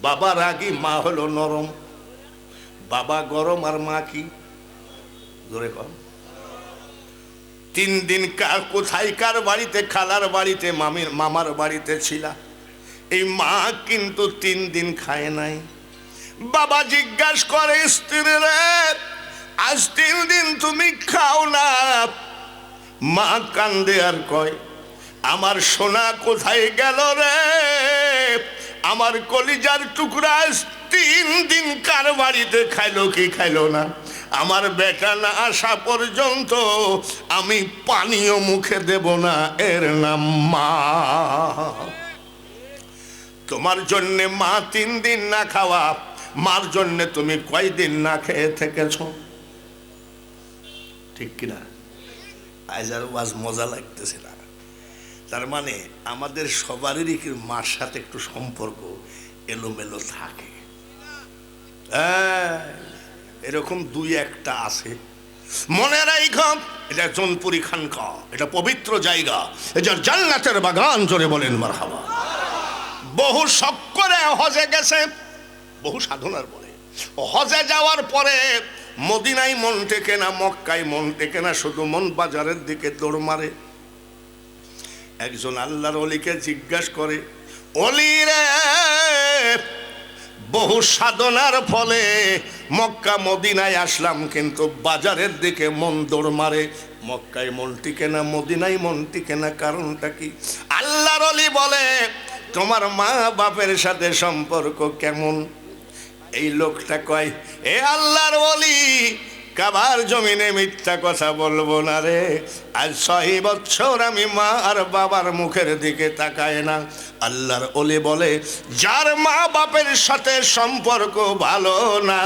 বাবা রাগী, মা হলো নরম। বাবা গরম আর মা কি? ধরে কম। 3 দিন কোথায় কার বাড়িতে? খালার বাড়িতে, মামার বাড়িতে ছিলা। এই মা কিন্তু 3 দিন খায় নাই। বাবা জিজ্ঞাসা করে স্ত্রী রে, আজ 3 দিন তুমি খাও না? মা কান্দে আর কয় আমার সোনা কোথায় গেল রে, আমার কলিজার টুকরা 3 দিন কার বাড়িতে খাইলো কি খাইলো না? আমার বেটা না আসা পর্যন্ত আমি পানিও মুখে দেব না, এর নাম মা। তোমার জন্যে মা 3 দিন না খাওয়া, মার জন্যে তুমি কয়দিন না খেয়ে থেকেছ, ঠিক কিনা? আজ আর ওয়াজ মজা লাগতেছে না। তার মানে আমাদের সবারই কি মার সাথে একটু সম্পর্ক এলোমেলো থাকে। এরকম 2-1টা আছে, মনে রাখো। এটা জনপুরি খানকা, এটা পবিত্র জায়গা, এটা জান্নাতের বাগান। জোরে বলেন মারহাবা। বহু শখ করে হজে গেছে, বহু সাধনার পরে হজে যাওয়ার পরে মদিনায় মন টেকে না, মক্কায় মন টেকে না, শুধু মন বাজারের দিকে দৌড় মারে। একজন আল্লাহর ওলিকে জিজ্ঞাসা করে, ওলি রে, বহু সাধনার ফলে মক্কা মদিনায় আসলাম, কিন্তু বাজারের দিকে মন দৌড় মারে। মক্কায় মন টিকে না, মদিনায় মন টিকে না, কারণটা কি? আল্লাহর ওলি বলে, তোমার মা বাপের সাথে সম্পর্ক কেমন? এই লোকটা কয়, এ আল্লাহর ওলি, কাবার জমিনে মিথ্যা কথা বলবো না রে। আজ 6 বছর আমি মা আর বাবার মুখের দিকে তাকায় না। আল্লাহর ওলি বলে, যার মা বাপের সাথে সম্পর্ক ভালো না,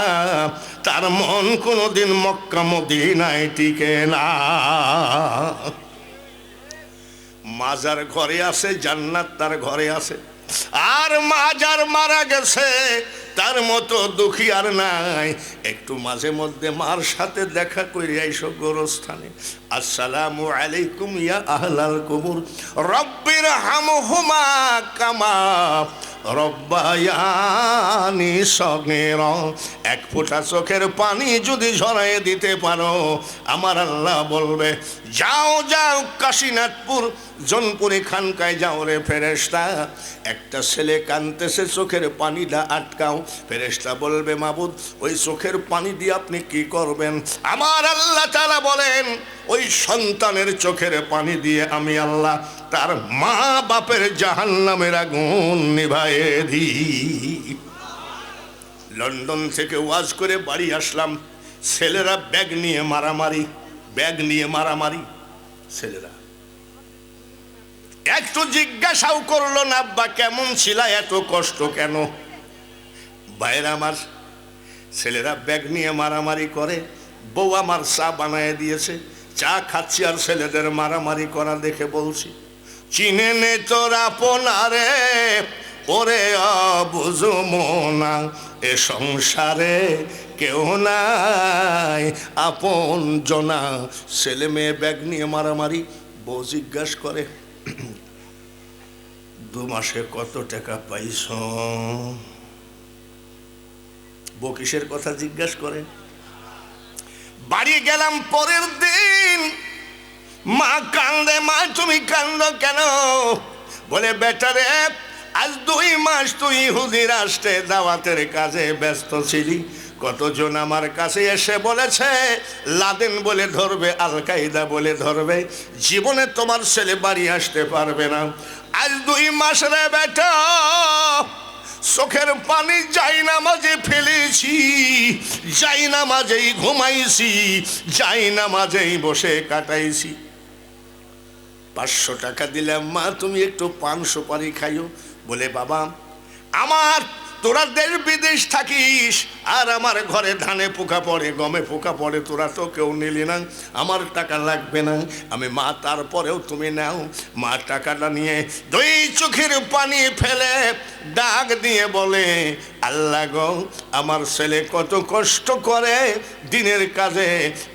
তার মন কোনোদিন মক্কা মদিনায় টিকে না। মাজার ঘরে আছে, জান্নাত তার ঘরে আছে। আর মাজার মারা গেছে, তার মতো দুঃখী আর নাই। একটু মাঝে মধ্যে মার সাথে দেখা করে আইসো গোরস্থানে। আসসালামু আলাইকুম ইয়া আহলাল কুবুর, রব্বির হামহুমা কামা রব্বায়ানি সগীরা। এক ফোঁটা চোখের পানি যদি ঝরাইয়ে দিতে পারো, আমার আল্লাহ বলবে, যাও যাও কাশীনাথপুর জনপুরি খানকায় যাও রে ফেরেশতা, একটা ছেলে কাঁদতেছে, চোখের পানিটা আটকাও। ফেরেশতা বলবে, মাবুদ, ওই চোখের পানি দিয়ে আপনি কি করবেন? আমার আল্লাহ তাআলা বলেন, ওই সন্তানের চোখের পানি দিয়ে আমি আল্লাহ তার মা বাপের জাহান্নামের আগুন নিভায়ে দিই। লন্ডন থেকে ওয়াজ করে বাড়ি আসলাম, ছেলেরা ব্যাগ নিয়ে মারামারি। ছেলেরা একটু জিজ্ঞাসাও করলো না, আব্বা কেমন ছিলা, এত কষ্ট কেন? বাইরে আমার ছেলেরা ব্যাগ নিয়ে মারামারি করে। বউ আমার চা বানায় দিয়েছে, চা খাচ্ছি আর ছেলেদের মারামারি করা দেখে বলছি, চিনে নে তোর আপনারে, ওরে অবুঝো মনা, এ সংসারে কেউ নাই আপন জনা। ছেলে মেয়ে ব্যাগ নিয়ে মারামারি। বউ জিজ্ঞাসা করে, 2 মাসে কত টাকা পাইছ? বউ কিসের কথা জিজ্ঞাসা করে? বাড়ি গেলাম পরের দিন, মা কান্দে। মা তুমি কান্দ কেন? বলে, বেটারে, আজ 2 মাস তুই ইহুদি রাষ্ট্রে দাওয়াতের কাজে ব্যস্ত ছিলি। কতজন আমার কাছে এসে বলেছে, লাদেন বলে ধরবে, আল কায়দা বলে ধরবে, জীবনে তোমার ছেলে বাড়ি আসতে পারবে না। আজ 2 মাস রে বেটা, চোখের পানি যাই নামাজে ফেলেছি, যাই নামাজেই ঘুমাইছি, যাই নামাজেই বসে কাটাইছি। 500 টাকা দিলাম, মা তুমি একটু পান সুপারি খাইও। বলে, বাবা আমার, তোরা দেশ বিদেশ থাকিস, আর আমার ঘরে ধানে পোকা পড়ে, গমে পোকা পড়ে, তোরা তো কেউ নিলি না, আমার টাকা লাগবে না। আমি, মা তারপরেও তুমি নাও। মা টাকাটা নিয়ে 2 চোখের পানি ফেলে ডাক দিয়ে বলে, আল্লাহ গো, আমার ছেলে কত কষ্ট করে দিনের কাজে,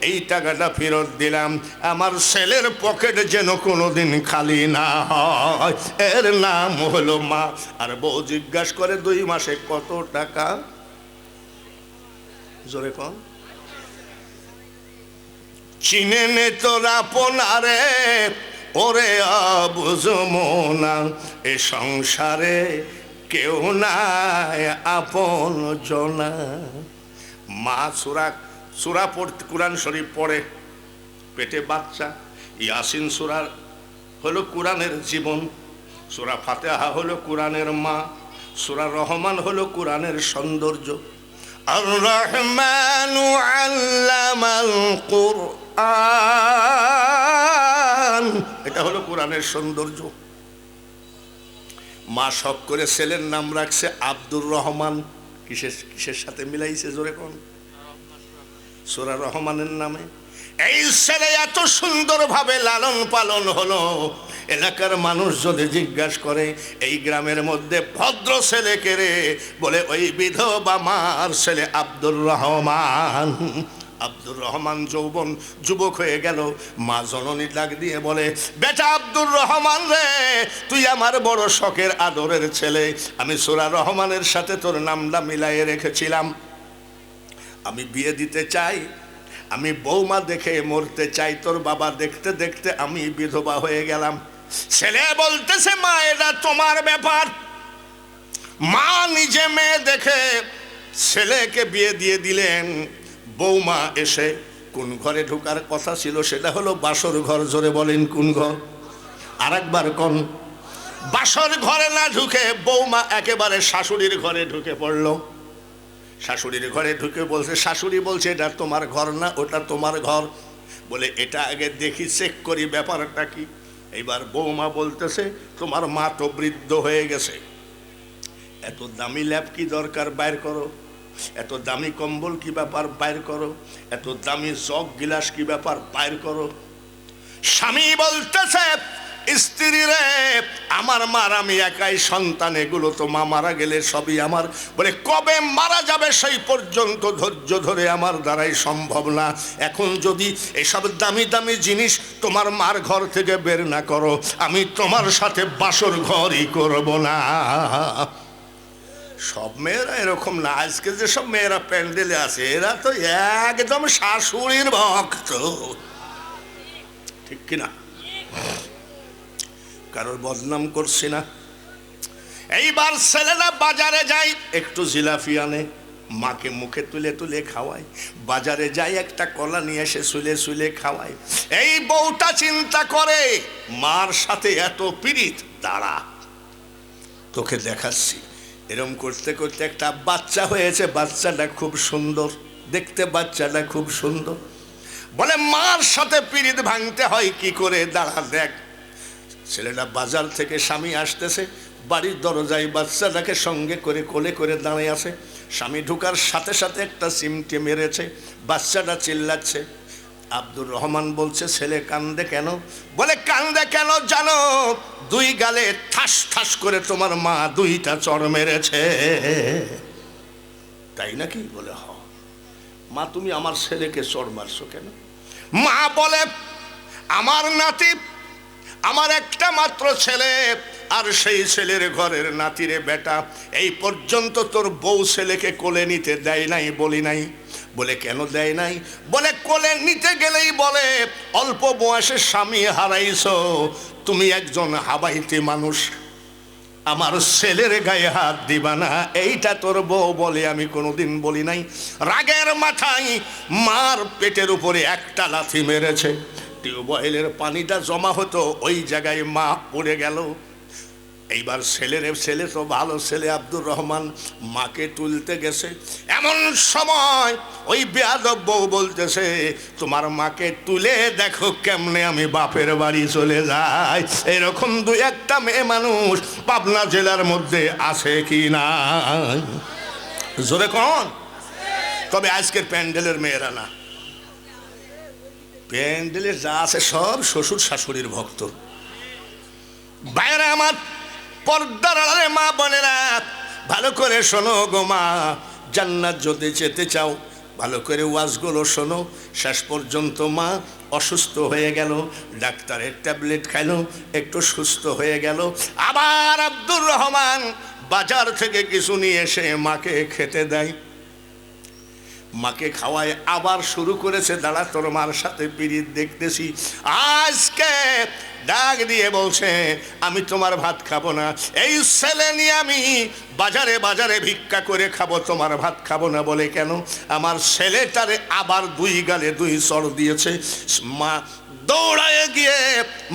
এই টাকাটা ফেরত দিলাম। আমার ছেলের পকেট যেন কোনোদিন খালি না হয়, এর নাম হলো মা। আর বউ জিজ্ঞাসা করে, 2 মাসে কত টাকা? জোরে কম। চিনে নে তোর আপনারে, ওরে অবুঝো মনা, এ সংসারে কেউ নাই আপন জনা। মা সূরা পড়তে, কোরআন শরীফ পড়ে, পেটে বাচ্চা। ইয়াসিন সূরা হলো কোরআনের জীবন, সূরা ফাতিহা হলো কোরআনের মা, সূরা রহমান হলো কোরআনের সৌন্দর্য। আর রহমানু আল্লামাল কুরআন, এটা হলো কোরআনের সৌন্দর্য। মা শখ করে ছেলের নাম রাখছে আব্দুর রহমান। কিসের সাথে মিলাইছে? জোরে কোন? সূরা রহমানের নামে। এই ছেলে এত সুন্দরভাবে লালন পালন হলো, এলাকার মানুষ যদি জিজ্ঞাসা করে, এই গ্রামের মধ্যে ভদ্র ছেলে কে রে? বলে, ওই বিধবা মার ছেলে আব্দুর রহমান। আব্দুর রহমান যুবক হয়ে গেল। মা জননী ডাক দিয়ে বলে, বেটা আব্দুর রহমান রে, তুই আমার বড় শখের আদরের ছেলে। আমি সূরা রহমানের সাথে তোর নামটা মিলাইয়ে রেখেছিলাম। আমি বিয়ে দিতে চাই, আমি বৌমা দেখে মরতে চাই। তোর বাবা দেখতে দেখতে আমি বিধবা হয়ে গেলাম। ছেলে বলতেছে মা এটা তোমার ব্যাপার। মা নিজে মেয়ে দেখে ছেলেকে বিয়ে দিয়ে দিলেন। বৌমা এসে কোন ঘরে ঢোকার কথা ছিল সেটা হলো বাসর ঘর। জোরে বলেন কোন ঘর? আর একবার কোন? বাসর ঘরে না ঢুকে বৌমা একেবারে শাশুড়ির ঘরে ঢুকে পড়ল। শাশুড়ির ঘরে ঢুকে বলছে, শাশুড়ি বলছে এটা তোমার ঘর না, ওটা তোমার ঘর। বলে এটা আগে দেখি, চেক করি ব্যাপারটা কি। এইবার বৌমা বলতেছে তোমার মা তো বৃদ্ধ হয়ে গেছে, এত দামি ল্যাপ কি দরকার, বাইর করো। এত দামি কম্বল কি ব্যাপার, বাইর করো। এত দামি জগ গিলাস কি ব্যাপার, বাইর করো। স্বামী বলতেছে স্ত্রী রে, আমার মার আমি একাই সন্তান, এগুলো তো মা মারা গেলে সবই আমার। বলে কবে মারা যাবে সেই পর্যন্ত ধৈর্য ধরে আমার দ্বারাই সম্ভব না। এখন যদি এসব দামি দামি জিনিস তোমার মার ঘর থেকে বের না করো, আমি তোমার সাথে বাসর ঘরই করব না। সব মেয়েরা এরকম না। আজকে যে সব মেয়েরা প্যান্ডেলে আছে এরা তো একদম শাশুড়ির ভক্ত, ঠিক কিনা? কারোর বদনাম করছি না। এইবার ছেলেরা বাজারে যায়, একটু জিলাপি আনে, মাকে মুখে তুলে তুলে খাওয়ায়। বাজারে যায় একটা কলা নিয়ে এসে শুলে শুলে খাওয়ায়। এই বউটা চিন্তা করে মার সাথে এত পীড়িত, দাঁড়া তোকে দেখাচ্ছি। এরম করতে করতে একটা বাচ্চা হয়েছে, বাচ্চাটা খুব সুন্দর দেখতে, বাচ্চাটা খুব সুন্দর। বলে মার সাথে পীড়িত ভাঙতে হয় কি করে, দাঁড়া দেখ। ছেলেটা বাজার থেকে, স্বামী আসতেছে, বাড়ির দরজায় বাচ্চাটাকে সঙ্গে করে কোলে করে দাঁড়িয়ে আছে। স্বামী ঢুকার সাথে সাথে একটা চিমটে মেরেছে, বাচ্চাটা চিল্লাচ্ছে। আব্দুর রহমান বলছে ছেলে কান্দে কেন? বলে কান্দে কেন জানো, দুই গালে ঠাস ঠাস করে তোমার মা দুইটা চড় মেরেছে। তাই নাকি? বলে হ। মা তুমি আমার ছেলেকে চড় মারছো কেন? মা বলে আমার নাতি, আমার একটা মাত্র ছেলে, আর সেই ছেলের ঘরের নাতিরে বেটা, এই পর্যন্ত তোর বউ ছেলেকে কোলে নিতে দেয় নাই, বলি নাই। বলে কেন দেয় নাই? বলে কোলে নিতে গেলেই বলে অল্প বয়সে স্বামী হারাইছো, তুমি একজন হাবাইতি মানুষ, আমার ছেলের গায়ে হাত দিবা না, এইটা তোর বউ বলে আমি কোনোদিন বলি নাই। রাগের মাথায় মার পেটের উপরে একটা লাথি মেরেছে। টিউবওয়েলের পানিটা জমা হতো ওই জায়গায় মা পড়ে গেল। এইবার ছেলে তো ভালো ছেলে আব্দুর রহমান, মাকে তুলতে গেছে। এমন সময় ওই বেয়াদব বউ বলতেছে তোমার মাকে তুলে দেখো কেমনে আমি বাপের বাড়ি চলে যাই। এরকম দুই একটা মেয়ে মানুষ পাবনা জেলার মধ্যে আছে কি না? জোরে কোন? তবে আজকের প্যান্ডেলের মেয়েরা না, প্যান্ডেলে যা আছে সব শ্বশুর শাশুড়ির ভক্ত। বাইরে আমার পর্দার আড়ালে মা বোনেরা ভালো করে শোনো গো মা, জান্নাত যদি যেতে চাও ভালো করে ওয়াজগুলো শোনো। শেষ পর্যন্ত মা অসুস্থ হয়ে গেল, ডাক্তারের ট্যাবলেট খাইলো, একটু সুস্থ হয়ে গেল। আবার আব্দুর রহমান বাজার থেকে কিছু নিয়ে এসে মাকে খেতে দেয়, মাকে খাওয়ায়। আবার শুরু করেছে দাঁড়া তোর মার সাথে পিরিত দেখতেছি। আজকে ডাক দিয়ে বলছে আমি তোমার ভাত খাবো না, এই ছেলে নিয়ে আমি বাজারে বাজারে ভিক্ষা করে খাবো, তোমার ভাত খাবো না। বলে কেন? আমার ছেলেটারে আবার দুই গালে দুই চড় দিয়েছে। মা দৌড়ায় গিয়ে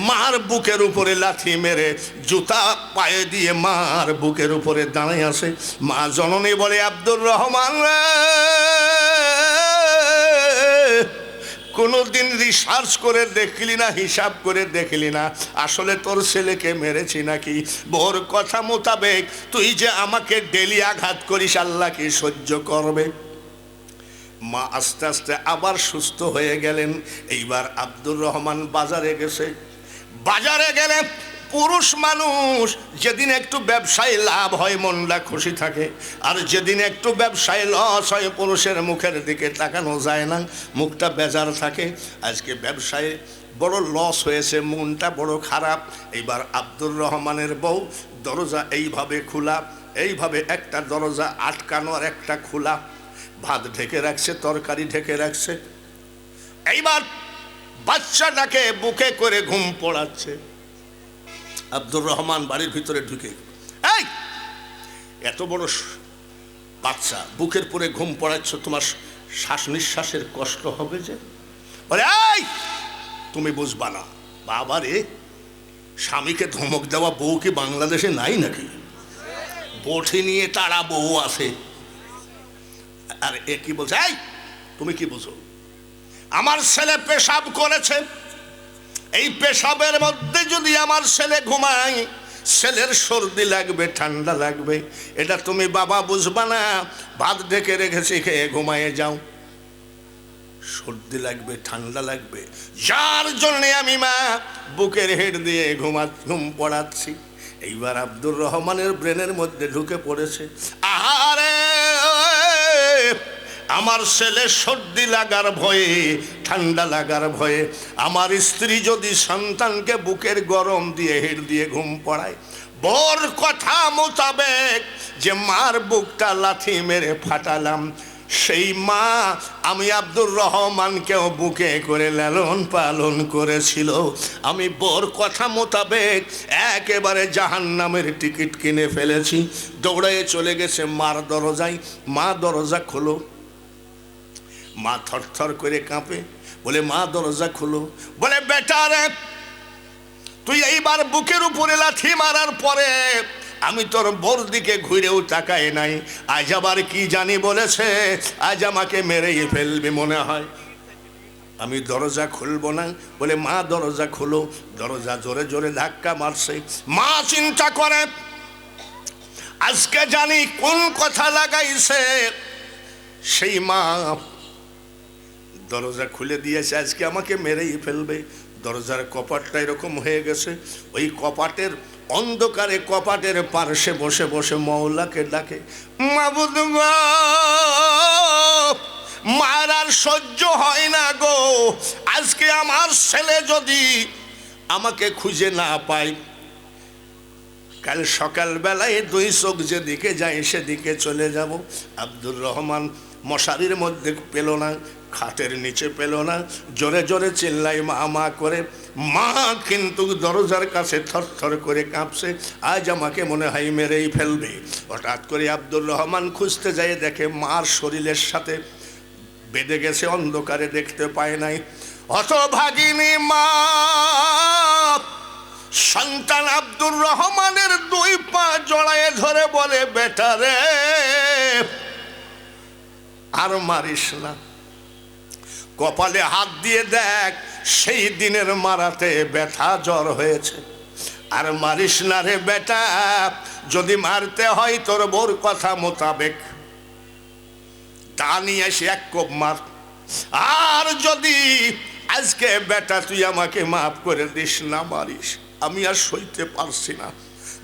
মার বুকের উপরে লাথি মেরে জুতা পায়ে দিয়ে মার বুকের উপরে দাঁড়িয়ে আসে। মা জননী বলে আব্দুর রহমান কোনোদিন রিসার্চ করে দেখলি না, হিসাব করে দেখলি না আসলে তোর ছেলেকে মেরেছি নাকি? বোর কথা মোতাবেক তুই যে আমাকে ডেলি আঘাত করিস আল্লাহ কি সহ্য করবে? মা আস্তে আস্তে আবার সুস্থ হয়ে গেলেন। এইবার আব্দুর রহমান বাজারে গেছে। বাজারে গেলে পুরুষ মানুষ যেদিন একটু ব্যবসায় লাভ হয় মনটা খুশি থাকে, আর যেদিন একটু ব্যবসায় লস হয় পুরুষের মুখের দিকে তাকানো যায় না, মুখটা বেজার থাকে। আজকে ব্যবসায় বড় লস হয়েছে, মনটা বড় খারাপ। এইবার আব্দুর রহমানের বউ দরজা এইভাবে খোলা, এইভাবে একটা দরজা আটকানো আর একটা খোলা, ভাত ঢেকে রাখছে, তরকারি ঢেকে রাখছে। এইবার বাচ্চাটাকে বুকে করে ঘুম পড়াচ্ছে। আব্দুর রহমান বাড়ির ভিতরে ঢুকে, এই এত বড় বাচ্চা বুকের পরে ঘুম পড়াচ্ছ, তোমার শ্বাস নিঃশ্বাসের কষ্ট হবে যে? বলে এই তুমি বুঝবা না। বাবা রে, স্বামীকে ধমক দেওয়া বউ কি বাংলাদেশে নাই নাকি? বটি নিয়ে তারা বউ আছে। আর এ কি বলছে, এই তুমি কি বুঝো? আমার ছেলে পেশাব করেছে, এই পেশাবের মধ্যে যদি আমার ছেলে ঘুমায়, ছেলের সর্দি লাগবে, ঠান্ডা লাগবে, এটা তুমি বাবা বুঝবা না। ভাত ডেকে রেখেছি, খেয়ে ঘুমায়ে যাও। সর্দি লাগবে, ঠান্ডা লাগবে, যার জন্যে আমি মা বুকের হেড দিয়ে ঘুম পড়াচ্ছি। এইবার আব্দুর রহমানের ব্রেনের মধ্যে ঢুকে পড়েছে, আহারে আমার ছেলে সর্দি লাগার ভয়ে, ঠান্ডা লাগার ভয়ে, আমার স্ত্রী যদি সন্তানকে বুকের গরম দিয়ে হেড দিয়ে ঘুম পড়ায়, বর কথা মোতাবেক যে মার বুকটা লাথি মেরে ফাটালাম, সেই মা আমি আব্দুর রহমানকেও বুকে করে লালন পালন করেছিল। আমি বর কথা মোতাবেক একেবারে জাহান্নামের টিকিট কিনে ফেলেছি। দৌড়ে চলে গেছে মার দরজায়, মা দরজা খোলো। মা থরথর করে কাঁপে, বলে মা দরজা খোলো। বলে বেটা রে, তুই এইবার বুকের উপরে লাথি মারার পরে আমি তোর বোর দিকে ঘুরেও তাকাই নাই, আজ আবার কি জানি বলেছে, আজ আমাকে মেরেই ফেলবে মনে হয়, আমি দরজা খুলবো না। বলে মা দরজা খোলো। দরজা জোরে জোরে ধাক্কা মারছে। মা চিন্তা করে, আজকে জানি কোন কথা লাগাইছে। সেই মা দরজা খুলে দিয়েছে, আজকে আমাকে মেরেই ফেলবে। দরজার কপাটটা এরকম হয়ে গেছে, ওই কপাটের অন্ধকারে কপাটের পার্শ্বে বসে বসে মওলাকে ডাকে, মাবুদ গো, মার আর সহ্য হয় না গো, আজকে আমার ছেলে যদি আমাকে খুঁজে না পায়, কাল সকালবেলায় দুই চোখ যেদিকে যায় সেদিকে চলে যাব। আব্দুর রহমান মশারির মধ্যে পেল না, খাটের নিচে পেল না, জোরে জোরে চিল্লাই মা মা করে। মা কিন্তু দরজার কাছে থরথর করে কাঁপছে, আজ আমাকে মনে হয় মেরেই ফেলবে। হঠাৎ করে আব্দুর রহমান খুঁজতে যায়, দেখে মার শরীরের সাথে বেঁধে গেছে, অন্ধকারে দেখতে পায় নাই। হতভাগিনী মা সন্তান আব্দুর রহমানের দুই পা জড়ায়ে ধরে বলে, বেটা রে আর মারিস না, কপালে হাত দিয়ে দেখ সেই দিনের মারাতে ব্যথা জ্বর হয়েছে, আর মারিস না রে বেটা, যদি মারতে হয় তোর বোর কথা মোতাবেক তা নিয়ে এসে এক কোপ মার, আর যদি আজকে বেটা তুই আমাকে মাফ করে দিস না মারিস, আমি আর সইতে পারছি না,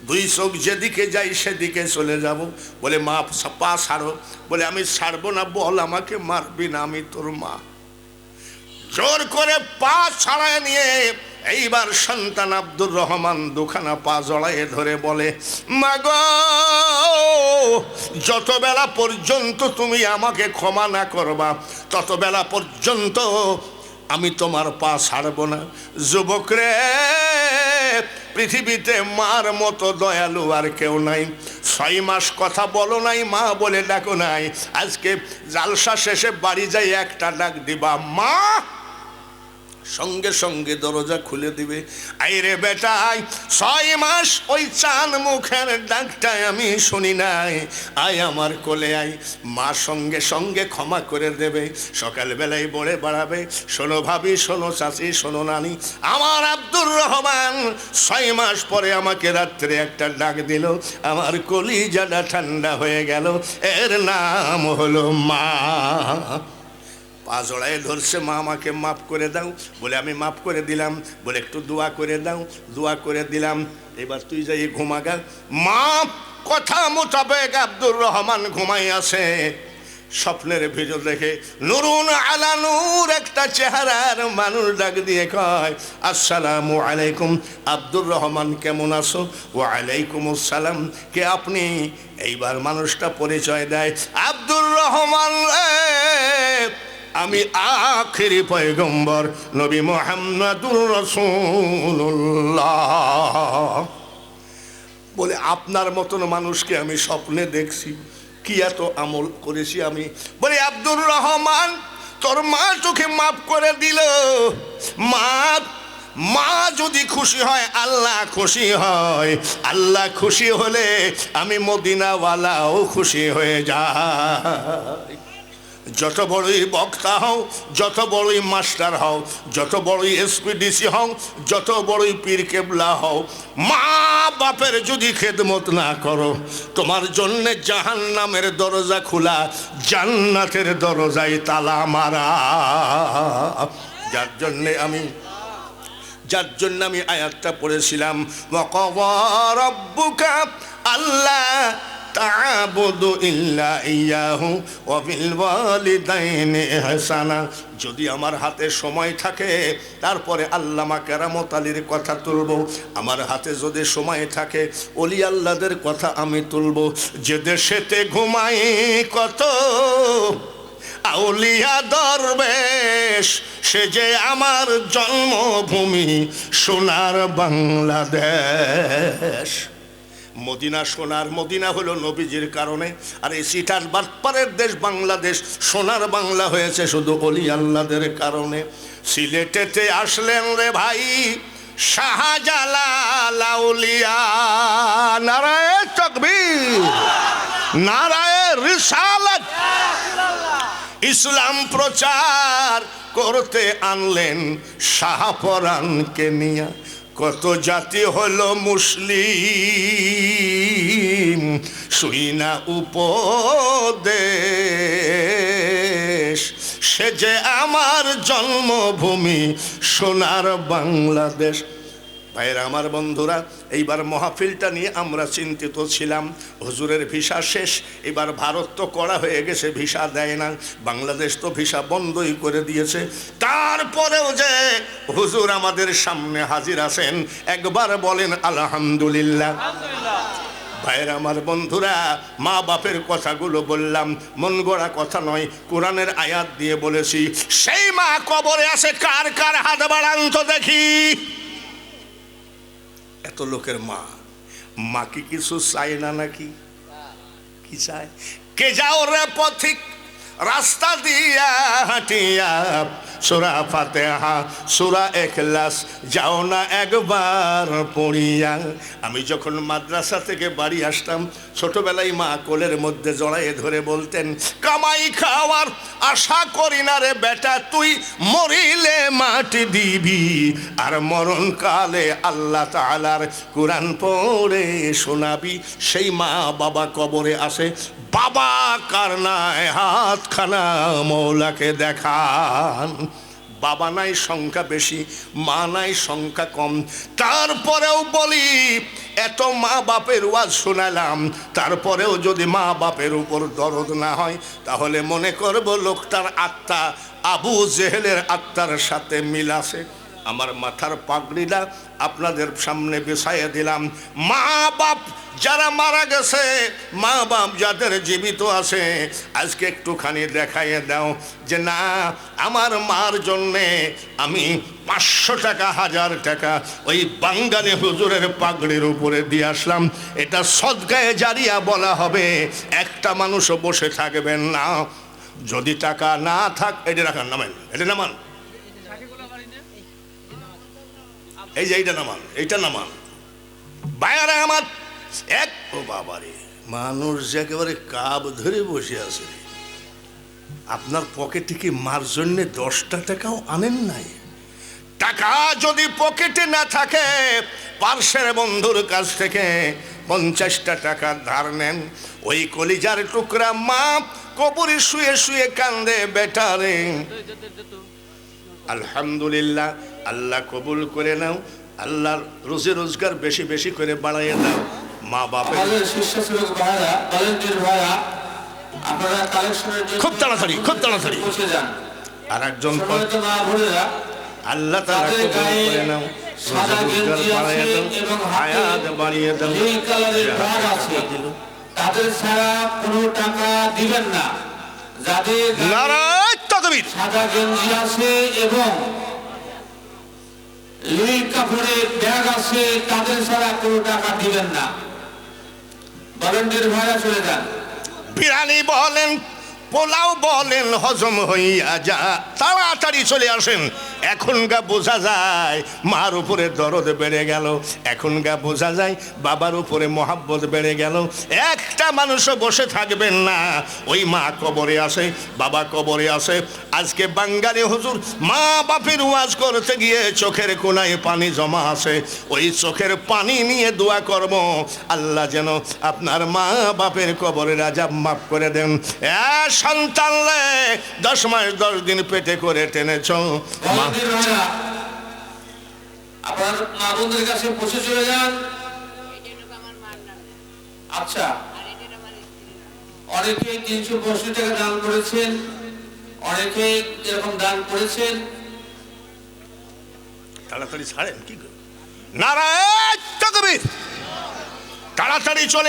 দুই চোখ যেদিকে যাই সেদিকে চলে যাব। বলে মা পা ছাড়ো। বলে আমি ছাড়বো না, বল আমাকে মারবি না, আমি তোর মা। জোর করে পা ছাড়ায় নিয়ে এইবার সন্তান আব্দুর রহমান দুখানা পা জড়াইয়ে ধরে বলে, মাগো, যত বেলা পর্যন্ত তুমি আমাকে ক্ষমা না করবা তত বেলা পর্যন্ত আমি তোমার পা ছাড়ব না। যুবক রে, পৃথিবীতে মার মতো দয়ালু আর কেউ নাই। 6 মাস কথা বলো নাই, মা বলে ডাকো নাই, আজকে জালসা শেষে বাড়ি যাই একটা ডাক দিবা মা, সঙ্গে সঙ্গে দরজা খুলে দিবে। আইরে বেটাই, 6 মাস ওই চান মুখের ডাকটাই আমি শুনি নাই, আয় আমার কোলে আয়। মা সঙ্গে সঙ্গে ক্ষমা করে দেবে, সকালবেলায় বলে বাড়াবে, শোনো ভাবি, শোনো চাচি, শোনো নানি, আমার আব্দুর রহমান 6 মাস পরে আমাকে রাত্রে একটা ডাক দিল, আমার কলিজাটা ঠান্ডা হয়ে গেল, এর নাম হলো মা। পা জড়ায় ধরছে, মা আমাকে মাফ করে দাও। বলে আমি মাফ করে দিলাম। বলে একটু দোয়া করে দাও। দোয়া করে দিলাম, এবার তুই যাই ঘুমাগা। মা কথা মোতাবেক আব্দুর রহমান ঘুমাই আছে। স্বপ্নের ভিতর দেখে নুরুন আলা নূর একটা চেহারার মানুষ ডাক দিয়ে কয়, আসসালামু আলাইকুম, আব্দুর রহমান কেমন আছো? ওয়ালাইকুম আসসালাম, কে আপনি? এইবার মানুষটা পরিচয় দেয়, আব্দুর রহমান আমি আখেরি পয়গম্বর নবী মুহাম্মদুর রাসূলুল্লাহ। বলে আপনার মতন মানুষকে আমি স্বপ্নে দেখছি, কি এত আমল করেছি আমি। বলে আব্দুর রহমান, তোর মা তোকে মাফ করে দিল। মা যদি খুশি হয় আল্লাহ খুশি হয়, আল্লাহ খুশি হলে আমি মদিনাওয়ালাও খুশি হয়ে যায়। যত বড়ই বক্তা হও, যত বড়ই মাস্টার হও, যত বড়ই এসপিডিসি হও, যত বড়ই পীর কেবলা হও, মা বাপের যদি খেদমত না করো, তোমার জন্যে জাহান্নামের দরজা খোলা, জান্নাতের দরজায় তালা মারা। যার জন্য আমি আয়াতটা পড়েছিলাম, ওয়াকাযা রাব্বুকা আল্লা তা'বুদু ইল্লা ইয়াহু ওয়া বিল ওয়ালিদাইনি ইহসানা। যদি আমার হাতে সময় থাকে তারপরে আল্লামা কেরামত আলীর কথা তুলব, আমার হাতে যদি সময় থাকে ওলি আল্লাহদের কথা আমি তুলব। যে দেশেতে ঘুমাই কত আউলিয়া দরবেশ, সে যে আমার জন্মভূমি সোনার বাংলাদেশ। মদিনা সোনার, মদিনা হলো নবীজির কারণে, আর এই সিটার বাটপারের দেশ বাংলাদেশ সোনার বাংলা হয়েছে শুধু ওলি আল্লাহদের কারণে। সিলেটেতে আসলেন রে ভাই শাহজালাল আউলিয়া, নারায়ে তাকবীর, নারায়ে রিসালাত। ইসলাম প্রচার করতে আনলেন শাহপরানকে নিয়া। কত জাতি হলো মুসলিম, শুইনা উপদেশ, সে যে আমার জন্মভূমি সোনার বাংলাদেশ। ভাইরা আমার, বন্ধুরা, এইবার মাহফিলটা নিয়ে আমরা চিন্তিত ছিলাম। হুজুরের ভিসা শেষ, এবার ভারত তো কড়া হয়ে গেছে, ভিসা দেয় না, বাংলাদেশ তো ভিসা বন্ধই করে দিয়েছে। তারপরেও যে হুজুর আমাদের সামনে হাজির আছেন, একবার বলেন আলহামদুলিল্লাহ। ভাইরা আমার, বন্ধুরা, মা বাপের কথাগুলো বললাম, মন গড়া কথা নয়, কোরআনের আয়াত দিয়ে বলেছি। সেই মা কবরে আছে, কার কার হাত বাড়ান তো দেখি। এত লোকের মা কি কিছু চায় না নাকি? কি চায়? কে যাও রে পথিক রাস্তা দিয়া হাঁটিয়া, সূরা ফাতিহা সূরা ইখলাস যাও না একবার পড়িয়া। আমি যখন মাদ্রাসা থেকে বাড়ি আসতাম, ছোটবেলায় মা কোলের মধ্যে জড়ায়ে ধরে বলতেন, কামাই খাওয়ার আশা করি না রে বেটা, তুই মরিলে মাটি দিবি, আর মরণকালে আল্লাহ তাআলার কোরআন পড়ে শোনাবি। সেই মা বাবা কবরে আসে, বাবা কার নাই হাতখানা মৌলাকে দেখান। বাবা নাই সংখ্যা বেশি, মা নাই সংখ্যা কম। তারপরেও বলি, এত মা বাপের ওয়াজ শোনালাম, তারপরেও যদি মা বাপের উপর দরদ না হয়, তাহলে মনে করব লোকটার আত্মা আবু জেহেলের আত্মার সাথে মিল আছে। আমার মাথার পাগড়িটা আপনাদের সামনে বিছাইয়ে দিলাম। মা বাপ যারা মারা গেছে, মা বাপ যাদের জীবিত আছে, আজকে একটুখানি দেখাইয়ে দাও যে না, আমার মার জন্যে আমি 500 টাকা 1000 টাকা ওই বাঙ্গালী হুজুরের পাগড়ির উপরে দিয়ে আসলাম। এটা সদকায়ে জারিয়া বলা হবে। একটা মানুষও বসে থাকবেন না। যদি টাকা না থাক, এটা রাখান, নামেন, এটা নামান, এই যে এইটা নামান, এইটা নামান। বায়ারা আমার এক, ও বাবারে, মানুষ যে একেবারে কাব ধরে বসে আছে। আপনার পকেটে কি মার জন্যে 10টা টাকাও আনেন নাই? টাকা যদি পকেটে না থাকে, পার্শ্বের বন্ধুর কাছ থেকে 50টা টাকা ধার নেন। ওই কলিজার টুকরা মা কবরে শুয়ে শুয়ে কান্দে, বেটারে আলহামদুলিল্লাহ, আল্লাহ কবুল করে নাও, আল্লাহর রোজি রোজগার বেশি বেশি করে বাড়াইয়ে দাও। মা বাপের খুব তাড়াতাড়ি, খুব তাড়াতাড়ি। আর একজন আল্লাহ তাআলা কবুল করে নাও, রোজি রোজগার বাড়াইয়ে দাও, হায়াত বাড়িয়ে দাও। তাদের ছাড়া কোনো টাকা দিবেন না। যাদের নারায়ে তাকবীর। তাকবীর। সাদা গেঞ্জি আছে এবং নীল কাপড়ের ব্যাগ আছে, তাদের ছাড়া কোনো টাকা দিবেন না। ভলান্টিয়ার ভাইরা চলে যান। বিরিয়ানি বলেন, পোলাও বলেন, হজম হইয়া যা, তাড়াতাড়ি চলে আসেন। এখনকার বোঝা যায় মার উপরে দরদ বেড়ে গেল, এখনকার বোঝা যায় বাবার উপরে মহাব্বত বেড়ে গেল। একটা মানুষও বসে থাকবেন না, ওই মা কবরে আসে, বাবা কবরে আসে। আজকে বাঙালি হুজুর মা বাপের ওয়াজ করতে গিয়ে চোখের কোনায় পানি জমা আছে, ওই চোখের পানি নিয়ে দোয়া করব, আল্লাহ যেন আপনার মা বাপের কবরের আযাব মাফ করে দেন। সন্তান 10 মাস 10 দিন পেটে করে টেনেছ, ভলান্টিয়ার ভাইরা আপনার মা বোনদের কাছে পৌঁছে চলে যান। আচ্ছা, অনেকে 365 টাকা দান করেছেন, অনেকে এরকম দান করেছেন। তাড়াতাড়ি ছাড়েন কি করে? নারায়ে তাকবীর, তাড়াতাড়ি চলে